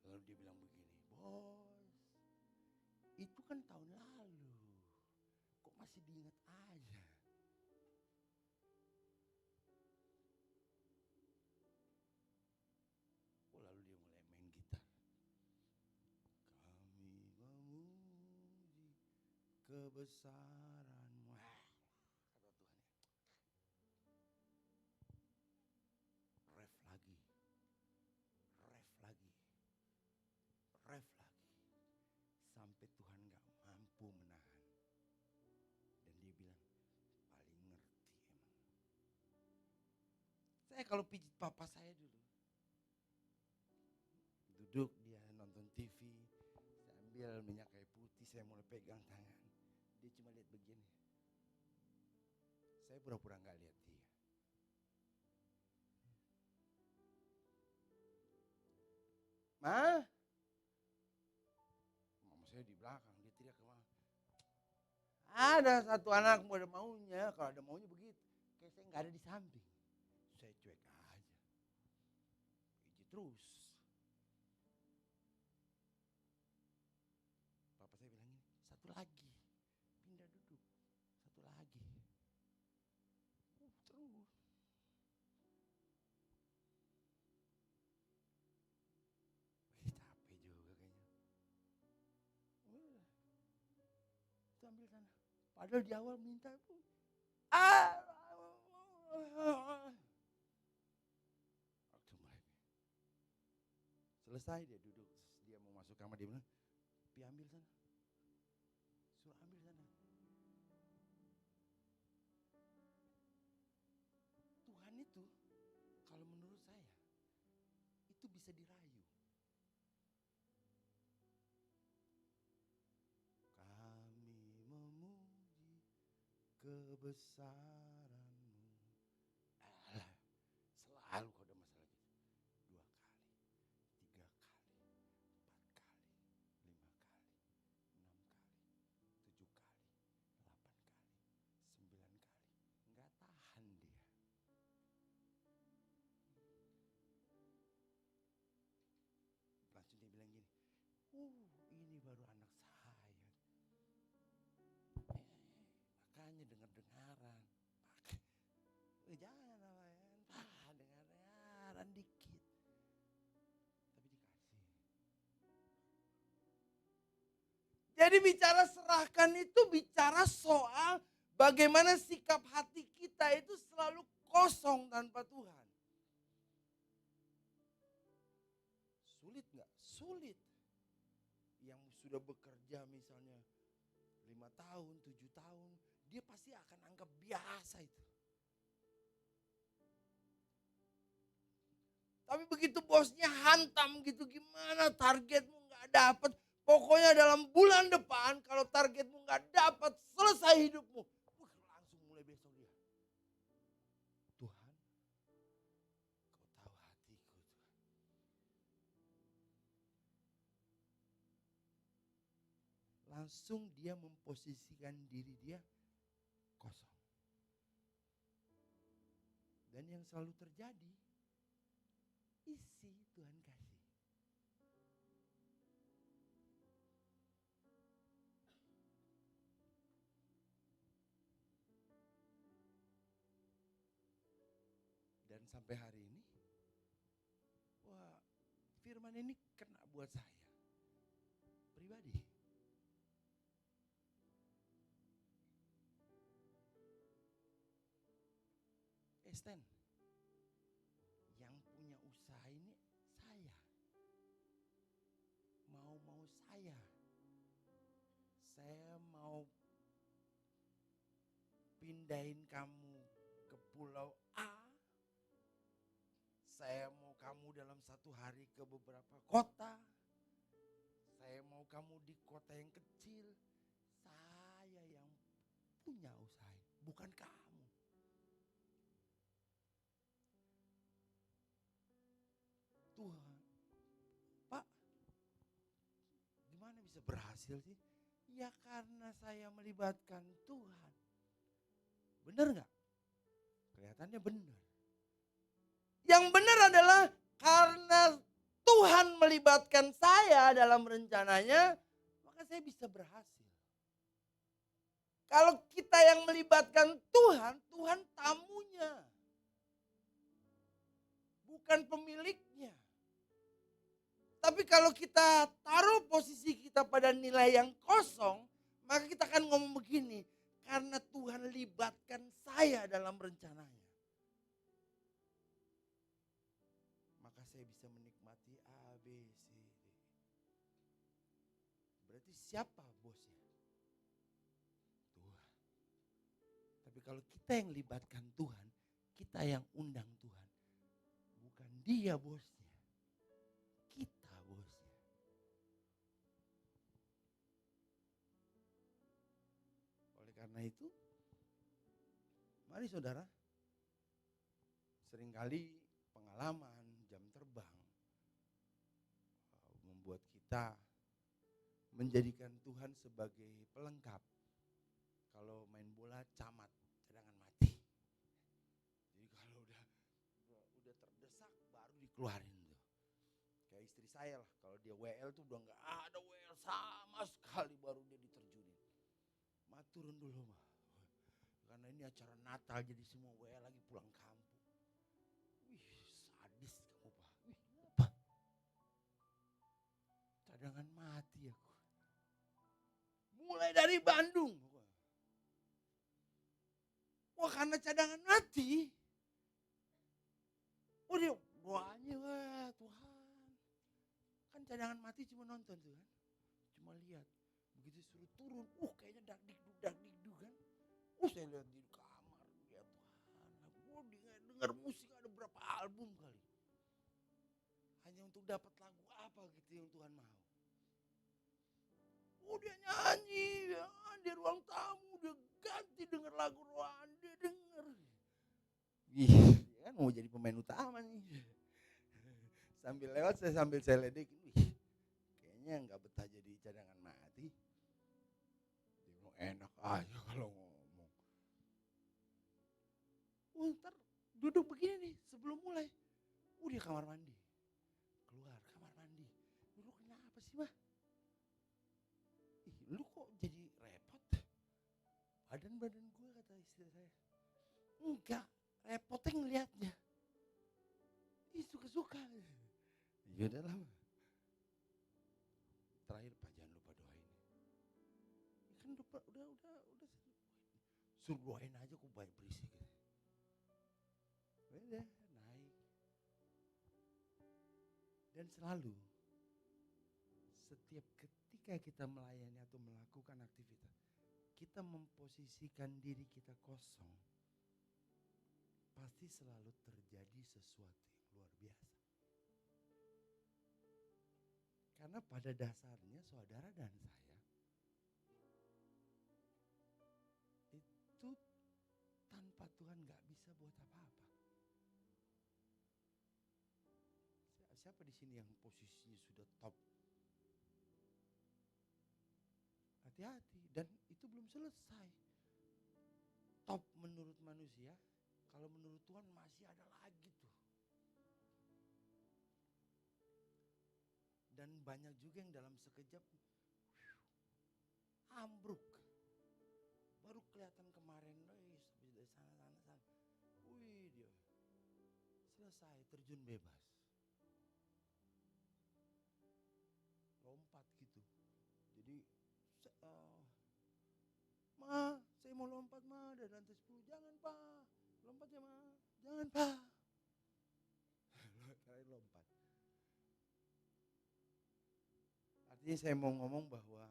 Lalu dia bilang begini, bos, itu kan tahun lalu, kok masih diingat aja. Oh, lalu dia mulai main gitar. Kami memuji kebesaran-Mu. Kata Tuhan ya. Ref lagi. Sampai Tuhan gak mampu menahan. Dan dia bilang, paling ngerti emang. Saya kalau pijit papa saya dulu. Duduk dia nonton TV. Saya ambil minyak kayu putih, saya mulai pegang tangan. Dia cuma lihat begini. Saya pura-pura gak lihat dia. Ma? Mama saya di belakang, dia teriak ke mama. Ada satu anak ada maunya, kalau ada maunya begitu. Kayak saya gak ada di samping. Saya cuek aja. Pijit terus. Papa saya bilang ini, satu lagi. Pindah duduk. Satu lagi. Terus. Capek juga kayaknya. Udah. Itu ambil sana. Padahal di awal minta pun. Selesai dia duduk. Dia mau masuk kamar, dia bilang, pi ambil sana. Suruh ambil sana. Tuhan itu, kalau menurut saya, itu bisa dirayu. Kami memuji kebesaran-Mu. Selalu kalau ada masalah gitu. 2 kali, 3 kali, 4 kali, 5 kali, 6 kali, 7 kali, 8 kali, 9 kali. Enggak tahan dia. Langsung dia bilang gini, ini baru anak saya. Makanya dengar-dengaran. Jangan apa ya, dengar-dengaran dikit. Tapi dikasih. Jadi bicara serahkan itu bicara soal bagaimana sikap hati kita itu selalu kosong tanpa Tuhan. Sulit gak? Sulit. Yang sudah bekerja misalnya 5 tahun, 7 tahun, dia pasti akan anggap biasa itu. Tapi begitu bosnya hantam gitu, gimana targetmu gak dapat. Pokoknya dalam bulan depan kalau targetmu gak dapat, selesai hidupmu. Langsung mulai besok dia. Tuhan, Kau tahu hatiku Tuhan. Langsung dia memposisikan diri dia kosong. Dan yang selalu terjadi, isi Tuhan kasih. Dan sampai hari ini, wah, firman ini kena buat saya pribadi. Esten, yang punya usaha ini saya. Mau saya. Saya mau pindahin kamu ke pulau A. Saya mau kamu dalam 1 hari ke beberapa kota. Saya mau Mau kamu di kota yang kecil, saya yang punya usaha, bukan kamu. Tuhan, Pak, gimana bisa berhasil sih? Ya karena saya melibatkan Tuhan. Benar nggak? Kelihatannya benar. Yang benar adalah karena Tuhan melibatkan saya dalam rencananya, maka saya bisa berhasil. Kalau kita yang melibatkan Tuhan, Tuhan tamunya. Bukan pemiliknya. Tapi kalau kita taruh posisi kita pada nilai yang kosong, maka kita akan ngomong begini, karena Tuhan libatkan saya dalam rencananya, maka saya bisa menikmati A, B, C, D. Berarti siapa bosnya? Tuhan. Tapi kalau kita yang libatkan Tuhan, kita yang undang Tuhan, bukan dia bosnya, kita bosnya. Oleh karena itu, mari saudara, seringkali pengalaman jam terbang membuat kita menjadikan Tuhan sebagai pelengkap. Kalau main bola camat, cadangan mati. Jadi kalau udah terdesak baru dikeluarin tuh. Kayak istri saya lah, kalau dia WL tuh udah nggak ada WL sama sekali baru dia diterjunin. Ma turun dulu mah. Karena ini acara Natal jadi semua WL lagi pulang kampung. Wih, sadis kamu Pak. Wih, apa? Cadangan mati aku. Mulai dari Bandung. Wah, karena cadangan mati. Oh dia doanya, wah Tuhan. Kan cadangan mati cuma nonton tuh kan. Cuma lihat. Begitu suruh turun, kayaknya dakdikduk kan. Saya lihat di kamar, ya Tuhan. Gue dengar musik ada berapa album kali. Hanya untuk dapat lagu apa gitu yang Tuhan mau. Dia nyanyi ya, di ruang tamu, dia ganti denger lagu rohani, dia denger. Dia kan mau jadi pemain utama nih. Sambil lewat sambil saya ledekin, kayaknya nggak betah jadi cadangan mati. Dia bilang enak aja kalau ngomong. Ntar duduk begini nih sebelum mulai. Dia kamar mandi. Keluar kamar mandi. Lu kenapa sih mah? Lu kok jadi repot? Badan gue kata istri saya. Enggak, repotnya ngeliatnya. Suka-suka. Ya udah lah. Terakhir Pak jangan lupa doain. Kan udah suruh doain aja kok banyak berisik. Udah naik. Dan selalu setiap ketika kita melayani atau melakukan aktivitas, kita memposisikan diri kita kosong, pasti selalu terjadi sesuatu yang luar biasa. Karena pada dasarnya saudara dan saya itu tanpa Tuhan gak bisa buat apa-apa. Siapa di sini yang posisinya sudah top? Hati-hati, dan itu belum selesai. Top menurut manusia, kalau menurut Tuhan masih ada lagi tuh. Dan banyak juga yang dalam sekejap ambruk. Baru kelihatan kemarin, habis dari sana. Wih dia selesai terjun bebas. Lompat gitu. Jadi Ma, saya mau lompat Ma dari lantai 10. Jangan Pak, lompat ya Ma. Jangan Pak. Lompat. Artinya saya mau ngomong bahwa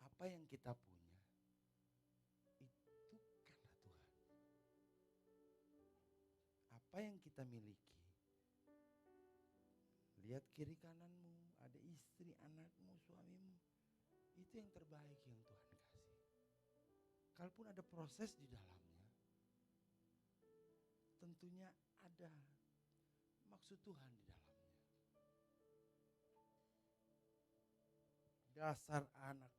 apa yang kita punya itu karena Tuhan. Apa yang kita miliki, lihat kiri kananmu ada istri, anakmu, suamimu. Itu yang terbaik yang Tuhan kasih. Kalaupun ada proses di dalamnya, tentunya ada maksud Tuhan di dalamnya. Dasar anak.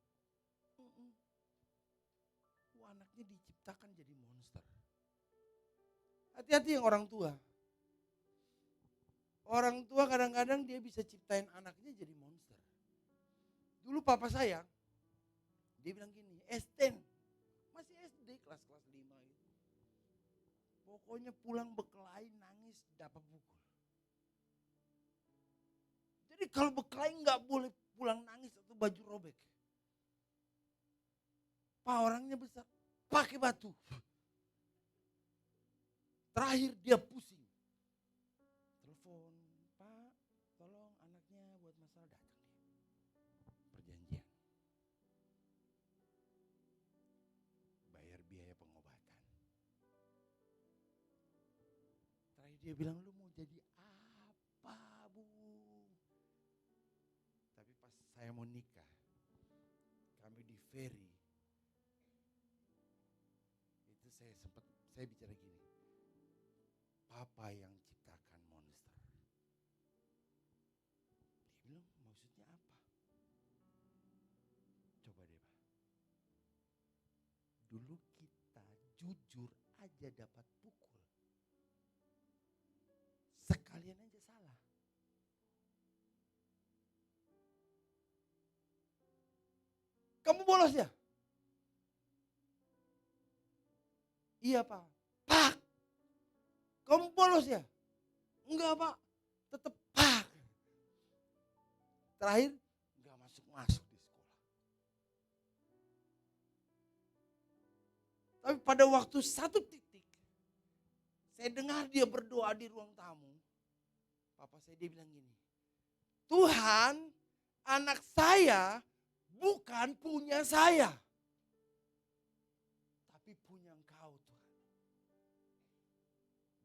Anaknya diciptakan jadi monster. Hati-hati yang orang tua. Orang tua kadang-kadang dia bisa ciptain anaknya jadi monster. Dulu papa saya, dia bilang gini, S10, masih SD kelas-kelas 5 gitu. Pokoknya pulang berkelahi, nangis, dapat pukul. Jadi kalau berkelahi nggak boleh pulang nangis atau baju robek. Pak orangnya besar, pakai batu. Terakhir dia pusing. Telepon, Pak tolong anaknya buat masalah, datang dia. Perjanjian. Bayar biaya pengobatan. Terakhir dia bilang, lu mau jadi apa bu? Tapi pas saya mau nikah, kami di ferry. Itu saya bicara gini. Papa yang ciptakan monster. Dia bilang maksudnya apa? Coba deh Pak. Dulu kita jujur aja dapat pukul. Sekalian aja salah. Kamu bolos ya? Iya Pak. Pak! Kamu bolos ya? Enggak Pak. Tetap Pak. Terakhir enggak masuk di sekolah. Tapi pada waktu satu titik, saya dengar dia berdoa di ruang tamu. Papa saya dia bilang gini, Tuhan, anak saya bukan punya saya, tapi punya Engkau Tuhan.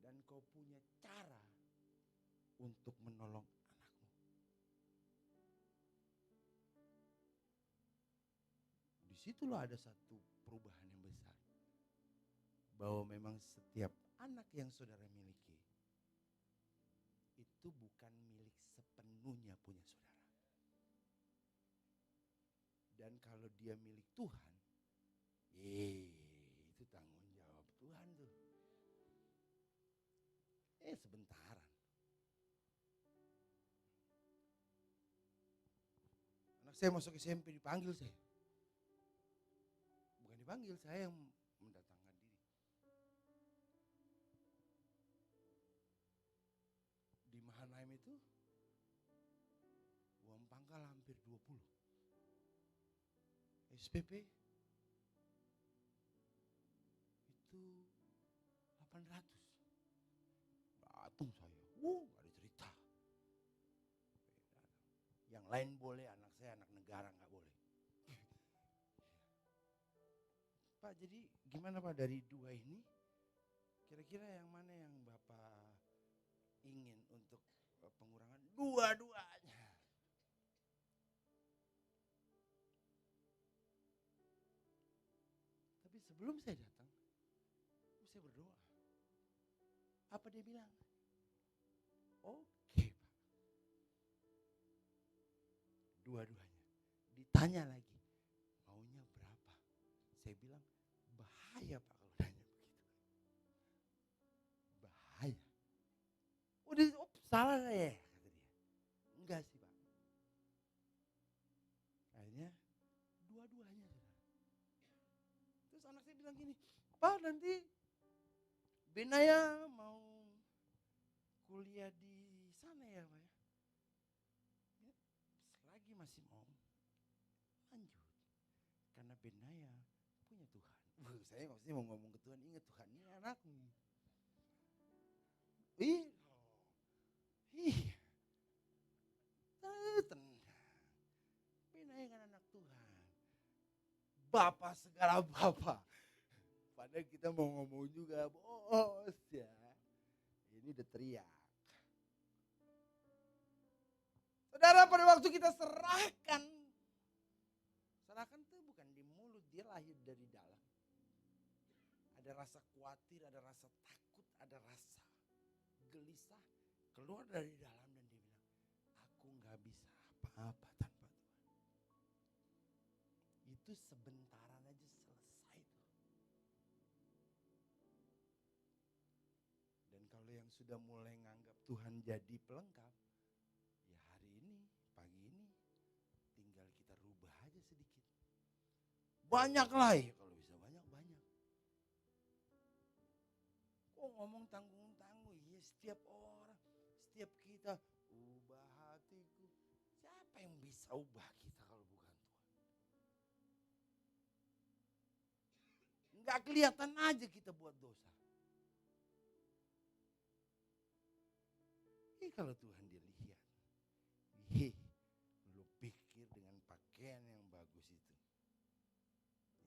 Dan Kau punya cara untuk menolong anakmu. Di situlah ada satu perubahan yang besar. Bahwa memang setiap anak yang saudara miliki, itu bukan milik sepenuhnya punya saudara. Dan kalau dia milik Tuhan, itu tanggung jawab Tuhan tuh. Sebentaran. Anak saya masuk SMP dipanggil saya. Bukan dipanggil, saya yang mendatangkan diri. Di Mahanaim itu uang pangkal hampir 20. SPP itu 800. Datang saya, gak ada cerita. Yang lain boleh, anak saya anak negara gak boleh. Pak, jadi gimana Pak dari dua ini? Kira-kira yang mana yang Bapak ingin untuk pengurangan? Dua-duanya. Tapi sebelum saya datang, saya berdoa. Apa dia bilang? Oke Pak. Dua-duanya. Ditanya lagi, maunya berapa? Saya bilang, bahaya Pak kalau nanya begitu. Bahaya. Udah, salah saya, kata dia. Enggak sih Pak. Akhirnya dua-duanya saudara. Terus anak saya bilang gini, Pak nanti Benaya mau kuliah di sana ya Pak ya. Selagi masih mau lanjut. Karena Benaya punya Tuhan. Saya maksudnya mau ngomong ke Tuhan, ingat Tuhan ini anakmu. Tenang. Benaya kan anak Tuhan. Bapak segala bapak. Padahal kita mau ngomong juga, bos ya. Ini udah teriak. Saudara, pada waktu kita serahkan itu bukan di mulut, dia lahir dari dalam. Ada rasa khawatir, ada rasa takut, ada rasa gelisah, keluar dari dalam dan dia bilang, aku gak bisa apa-apa tanpa Tuhan. Itu sebentaran aja selesai tuh. Dan kalau yang sudah mulai nganggap Tuhan jadi pelengkap, ya hari ini, pagi ini, tinggal kita rubah aja sedikit. Banyak lah ya, kalau bisa banyak-banyak. Kok ngomong tanggung-tanggung, ya setiap orang, setiap kita, ubah hatiku. Siapa yang bisa ubah kita kalau bukan Tuhan? Enggak kelihatan aja kita buat dosa. Kalau Tuhan dia lihat, lu pikir dengan pakaian yang bagus itu,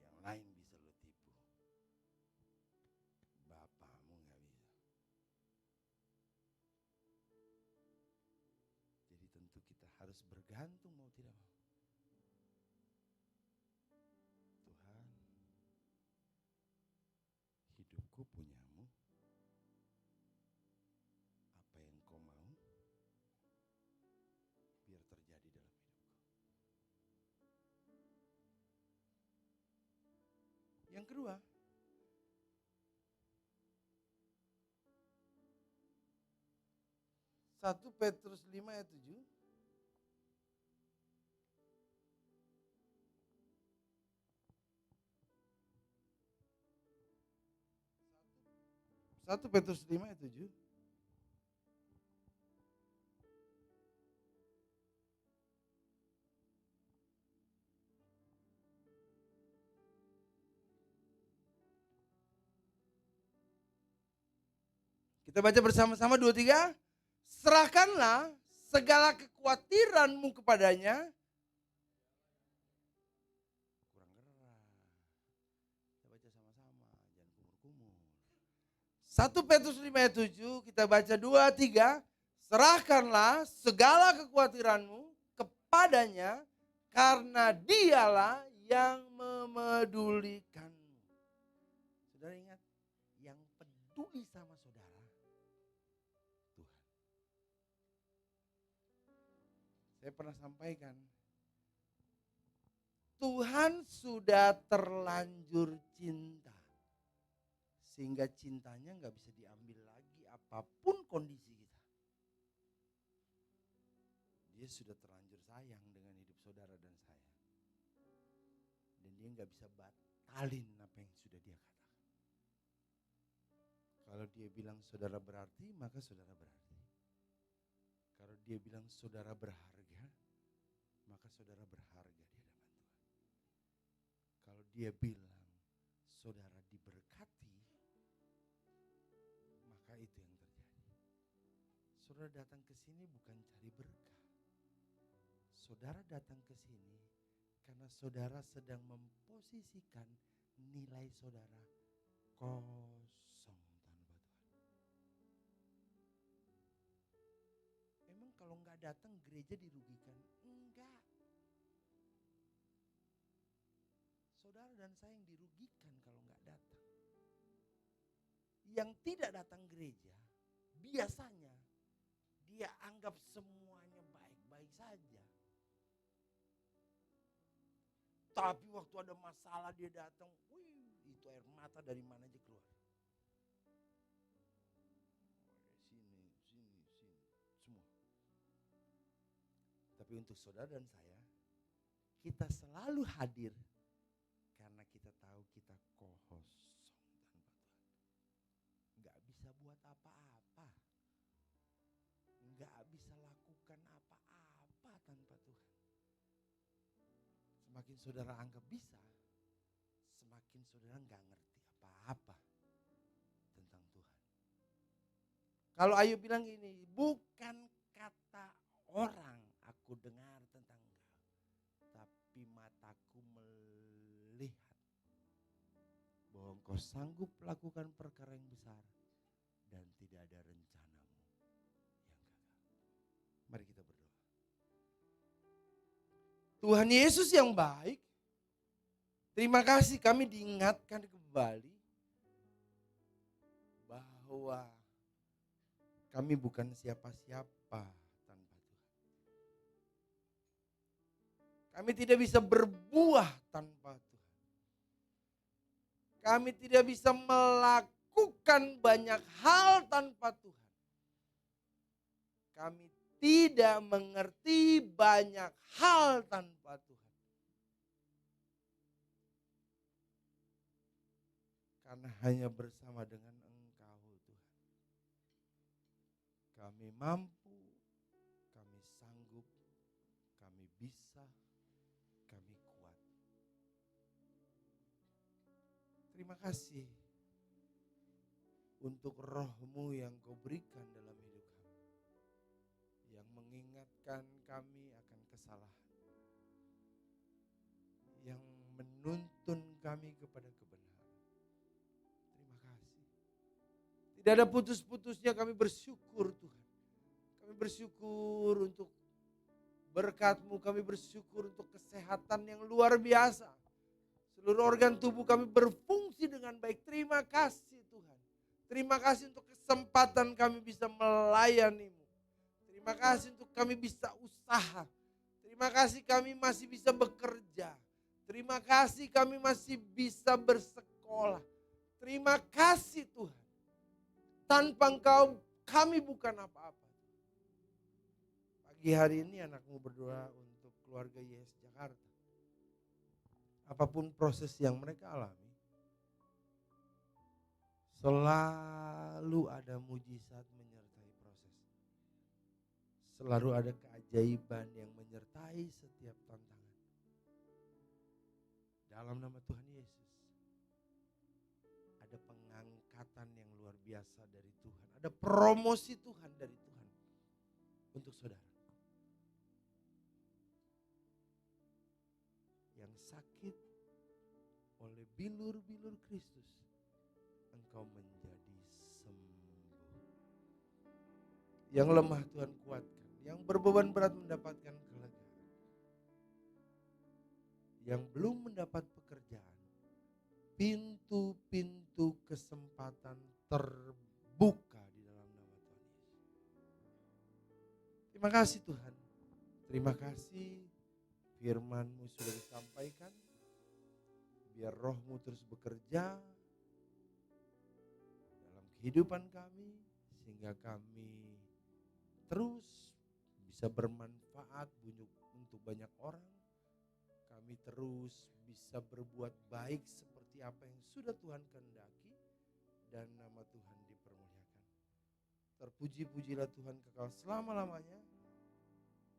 yang lain bisa lu tipu, Bapakmu gak bisa. Jadi tentu kita harus bergantung mau tidak mau. Tuhan, hidupku punyamu. Apa yang kau mau, biar terjadi dalam hidupku. Yang kedua, Satu Petrus 5 ayat 7. Satu Petrus 5 ayat 7. Kita baca bersama-sama 2, 3. Serahkanlah segala kekhawatiranmu kepadanya. Kurang keras. Kita baca sama-sama, jangan kumur-kumur. 1 Petrus 5 ayat 7, kita baca 2, 3. Serahkanlah segala kekhawatiranmu kepadanya karena dialah yang memedulikanmu. Saudara ingat, yang peduli sama saudara, Tuhan. Saya pernah sampaikan, Tuhan sudah terlanjur cinta. Sehingga cintanya gak bisa diambil lagi apapun kondisi kita. Dia sudah terlanjur sayang dengan hidup saudara dan saya. Dan dia gak bisa batalin apa yang sudah dia katakan. Kalau dia bilang saudara berarti, maka saudara berarti. Kalau dia bilang saudara berharga, maka saudara berharga di hadapan Tuhan. Kalau dia bilang saudara diberkati, maka itu yang terjadi. Saudara datang ke sini bukan cari berkah. Saudara datang ke sini karena saudara sedang memposisikan nilai saudara kosong tanpa Tuhan. Emang kalau nggak datang gereja dirugikan? Enggak. Saudara dan saya yang dirugikan kalau nggak datang. Yang tidak datang gereja, biasanya dia anggap semuanya baik-baik saja. Tapi waktu ada masalah dia datang, itu air mata dari mana aja keluar. Sini, semua. Tapi untuk saudara dan saya, kita selalu hadir karena kita tahu kita kosong tanpa Tuhan. Gak bisa buat apa-apa. Gak bisa lakukan apa-apa tanpa Tuhan. Semakin saudara anggap bisa, semakin saudara gak ngerti apa-apa tentang Tuhan. Kalau Ayub bilang ini, bukan kata orang aku dengar tentang engkau, tapi mataku melihat bahwa engkau sanggup melakukan perkara yang besar dan tidak ada rencanamu yang gagal. Mari kita berdoa. Tuhan Yesus yang baik. Terima kasih kami diingatkan kembali bahwa kami bukan siapa-siapa tanpa Tuhan. Kami tidak bisa berbuah tanpa Tuhan. Kami tidak bisa melakukan banyak hal tanpa Tuhan. Kami tidak mengerti banyak hal tanpa Tuhan. Karena hanya bersama dengan Engkau Tuhan. Kami mampu, kami sanggup, kami bisa, kami kuat. Terima kasih untuk Roh-Mu yang Kau berikan dalam hidup kami. Yang mengingatkan kami akan kesalahan. Yang menuntun kami kepada kebenaran. Terima kasih. Tidak ada putus-putusnya kami bersyukur Tuhan. Kami bersyukur untuk berkat-Mu, kami bersyukur untuk kesehatan yang luar biasa. Seluruh organ tubuh kami berfungsi dengan baik. Terima kasih Tuhan. Terima kasih untuk kesempatan kami bisa melayani-Mu. Terima kasih untuk kami bisa usaha. Terima kasih kami masih bisa bekerja. Terima kasih kami masih bisa bersekolah. Terima kasih Tuhan. Tanpa Engkau kami bukan apa-apa. Pagi hari ini anak-Mu berdoa untuk keluarga YS Jakarta. Apapun proses yang mereka alami, selalu ada mujizat menyertai proses. Selalu ada keajaiban yang menyertai setiap tantangan. Dalam nama Tuhan Yesus, ada pengangkatan yang luar biasa dari Tuhan. Ada promosi Tuhan dari Tuhan untuk saudara. Yang sakit oleh bilur-bilur Kristus, engkau menjadi sembuh. Yang lemah Tuhan kuatkan, yang berbeban berat mendapatkan kelegaan. Yang belum mendapat pekerjaan, pintu-pintu kesempatan terbuka di dalam nama Tuhan Yesus. Terima kasih Tuhan. Terima kasih firman-Mu sudah disampaikan. Biar Roh-Mu terus bekerja dalam kehidupan kami. Sehingga kami terus bisa bermanfaat untuk banyak orang. Kami terus bisa berbuat baik seperti apa yang sudah Tuhan kehendaki. Dan nama Tuhan dipermuliakan. Terpuji-pujilah Tuhan kekal selama-lamanya.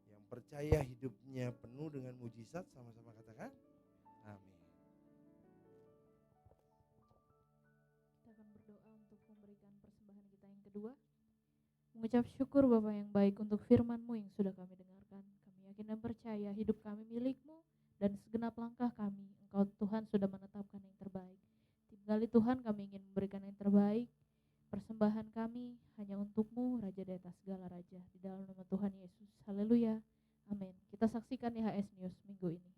Yang percaya hidupnya penuh dengan mujizat, sama-sama katakan amin. Kita akan berdoa untuk memberikan persembahan kita yang kedua. Mengucap syukur Bapa yang baik untuk firman-Mu yang sudah kami dengarkan. Kami yakin dan percaya hidup kami milik-Mu dan segenap langkah kami, Engkau Tuhan sudah menetapkan yang terbaik. Tinggali Tuhan kami ingin memberikan yang terbaik. Persembahan kami hanya untuk-Mu, Raja di atas segala raja. Di dalam nama Tuhan Yesus. Haleluya. Amin. Kita saksikan IHS News minggu ini.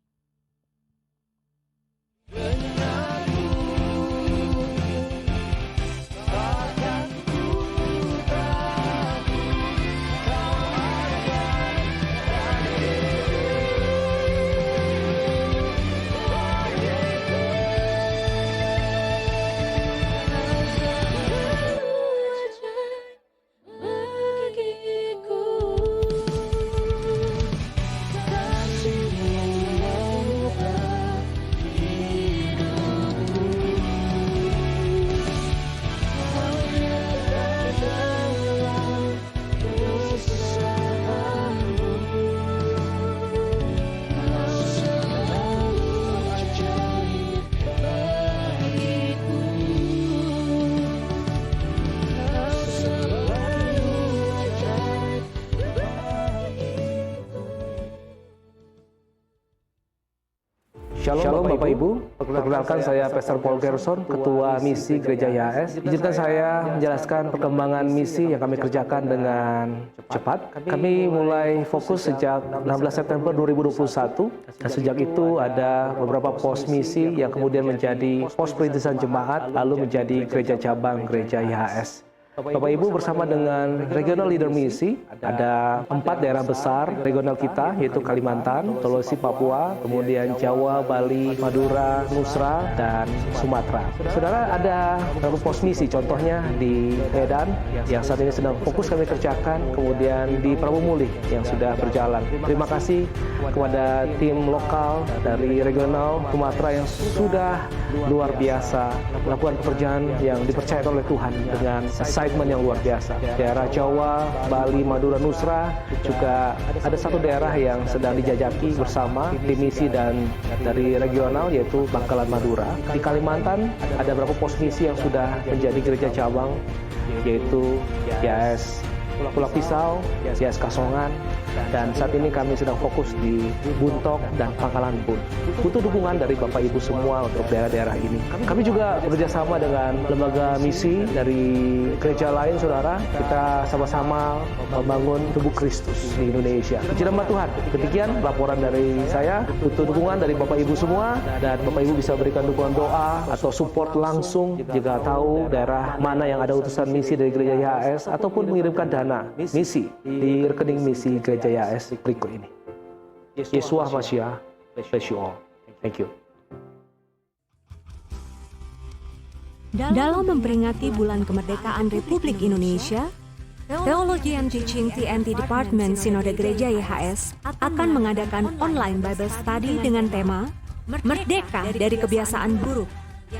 Bagiku Shalom Bapak Ibu, perkenalkan saya Pastor Paul Gerson, Ketua Misi Gereja YHS. Izinkan saya menjelaskan perkembangan misi yang kami kerjakan dengan cepat. Kami mulai fokus sejak 16 September 2021, dan sejak itu ada beberapa pos misi yang kemudian menjadi pos perintisan jemaat, lalu menjadi gereja cabang Gereja YHS. Bapak Ibu bersama dengan Regional Leader Misi, ada 4 daerah besar regional kita, yaitu Kalimantan, Sulawesi, Papua, kemudian Jawa, Bali, Madura, Nusra, dan Sumatera. Saudara, ada beberapa pos misi, contohnya di Medan, yang saat ini sedang fokus kami kerjakan, kemudian di Prabu Mulih yang sudah berjalan. Terima kasih kepada tim lokal dari regional Sumatera yang sudah luar biasa melakukan pekerjaan yang dipercayakan oleh Tuhan dengan assignment yang luar biasa. Daerah Jawa, Bali, Madura, Nusra, juga ada satu daerah yang sedang dijajaki bersama tim misi dan dari regional, yaitu Bangkalan Madura. Di Kalimantan ada beberapa pos misi yang sudah menjadi gereja cabang, yaitu YHS Pulau Pisau, YHS Kasongan, dan saat ini kami sedang fokus di Buntok dan Pangkalan Bun. Butuh dukungan dari Bapak Ibu semua untuk daerah-daerah ini. Kami juga bekerjasama dengan lembaga misi dari gereja lain, saudara. Kita sama-sama membangun tubuh Kristus di Indonesia. Puji nama Tuhan. Demikian laporan dari saya. Butuh dukungan dari Bapak Ibu semua, dan Bapak Ibu bisa berikan dukungan doa atau support langsung jika tahu daerah mana yang ada utusan misi dari gereja YHS, ataupun mengirimkan dana misi di rekening misi gereja YHS berikut ini. Yesua Mashiach, bless you all. Thank you. Dalam memperingati Bulan Kemerdekaan Republik Indonesia, Theology and Teaching TNT Department Sinode Gereja YHS akan mengadakan online Bible Study dengan tema Merdeka dari Kebiasaan Buruk,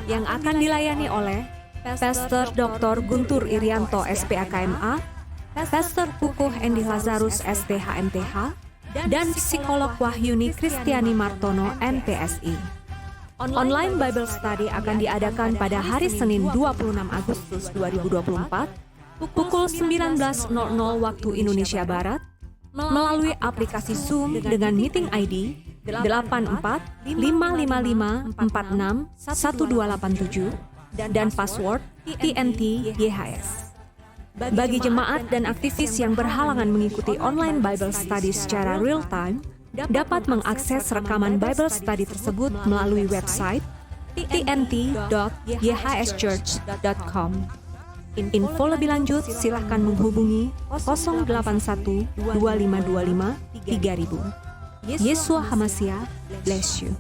yang akan dilayani oleh Pastor Dr. Guntur Irianto SPAKMA, Pastor Kukuh Endi Lazarus STHMTH, dan Psikolog Wahyuni Kristiani Martono MPSI. Online Bible Study akan diadakan pada hari Senin 26 Agustus 2024 pukul 19.00 waktu Indonesia Barat melalui aplikasi Zoom dengan meeting ID 845555461287 dan password TNT YHS. Bagi jemaat dan aktivis yang berhalangan mengikuti online Bible Study secara real time, dapat mengakses rekaman Bible Study tersebut melalui website tnt.yhschurch.com. Info lebih lanjut silahkan menghubungi 081 2525 3000. Yesua Hamasiah, bless you.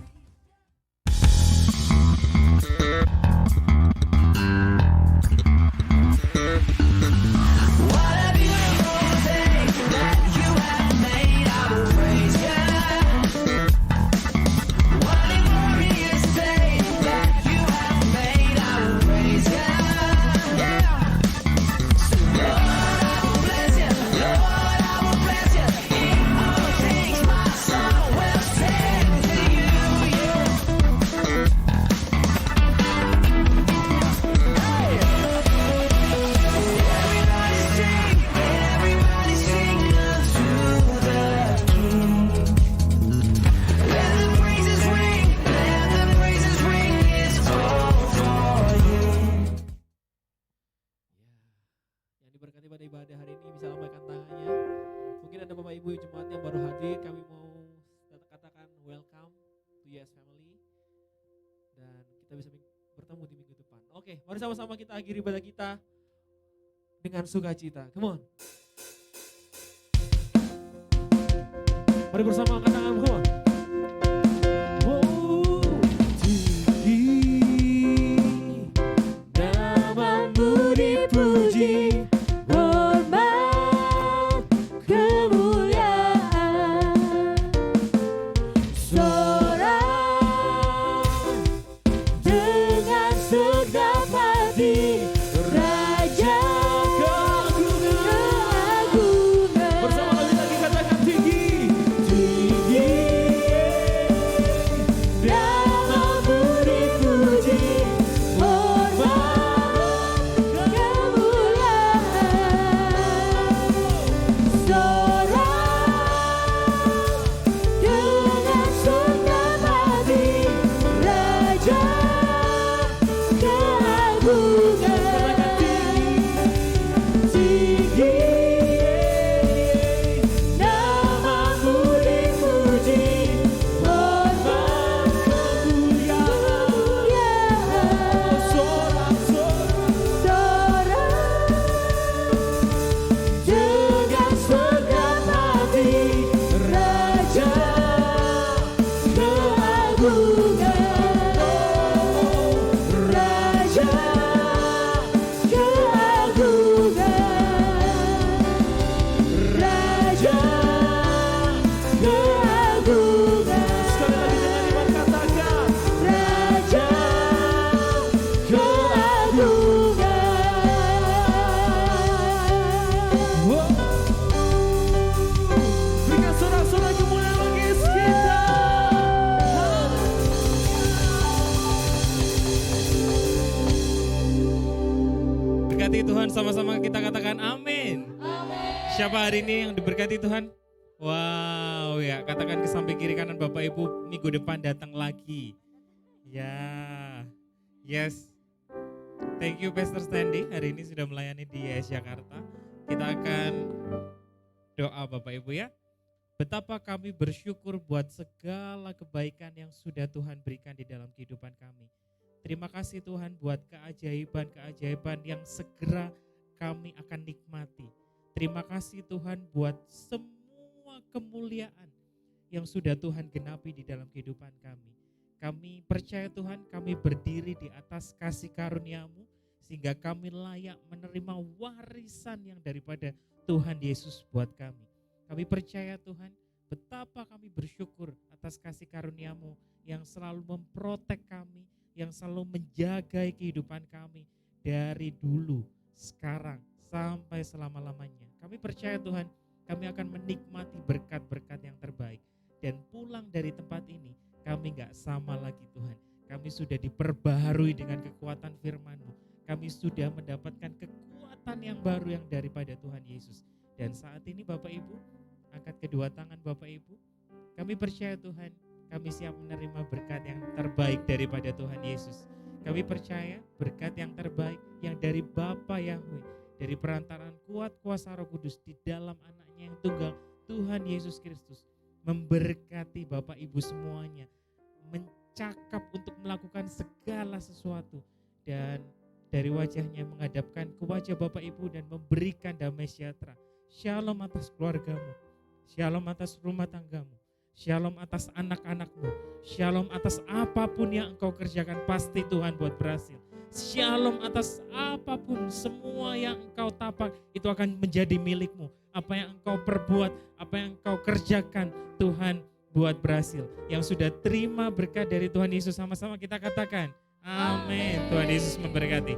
Diberkati pada ibadah hari ini, bisa lambaikan tangannya. Mungkin ada Bapak Ibu jemaat yang baru hadir, kami mau katakan welcome to YHS Family, dan kita bisa bertemu di minggu depan. Oke, mari sama-sama kita akhiri ibadah kita dengan sukacita. Come on. Mari bersama angkat tangan, come on. Namamu dipuji, Tinggi sama-sama kita katakan amin. Siapa hari ini yang diberkati Tuhan? Wow ya, katakan ke samping kiri kanan Bapak Ibu, minggu depan datang lagi. Ya, yes. Thank you Pastor Standing, hari ini sudah melayani di YS Jakarta. Kita akan doa Bapak Ibu ya. Betapa kami bersyukur buat segala kebaikan yang sudah Tuhan berikan di dalam kehidupan kami. Terima kasih Tuhan buat keajaiban-keajaiban yang segera kami akan nikmati. Terima kasih Tuhan buat semua kemuliaan yang sudah Tuhan genapi di dalam kehidupan kami. Kami percaya Tuhan, kami berdiri di atas kasih karunia-Mu sehingga kami layak menerima warisan yang daripada Tuhan Yesus buat kami. Kami percaya Tuhan, betapa kami bersyukur atas kasih karunia-Mu yang selalu memprotek kami, yang selalu menjaga kehidupan kami dari dulu, sekarang, sampai selama-lamanya. Kami percaya Tuhan, kami akan menikmati berkat-berkat yang terbaik. Dan pulang dari tempat ini, kami gak sama lagi Tuhan. Kami sudah diperbaharui dengan kekuatan firman-Mu. Kami sudah mendapatkan kekuatan yang baru yang daripada Tuhan Yesus. Dan saat ini Bapak Ibu, angkat kedua tangan Bapak Ibu. Kami percaya Tuhan, kami siap menerima berkat yang terbaik daripada Tuhan Yesus. Kami percaya berkat yang terbaik yang dari Bapa Yahweh, dari perantaraan kuat kuasa Roh Kudus di dalam anaknya yang tunggal, Tuhan Yesus Kristus, memberkati Bapak Ibu semuanya, mencakap untuk melakukan segala sesuatu, dan dari wajahnya menghadapkan ke wajah Bapak Ibu dan memberikan damai sejahtera. Shalom atas keluargamu, shalom atas rumah tanggamu, shalom atas anak-anakmu, shalom atas apapun yang engkau kerjakan, pasti Tuhan buat berhasil. Shalom atas apapun, semua yang engkau tapak itu akan menjadi milikmu. Apa yang engkau perbuat, apa yang engkau kerjakan, Tuhan buat berhasil. Yang sudah terima berkat dari Tuhan Yesus, sama-sama kita katakan amin. Tuhan Yesus memberkati.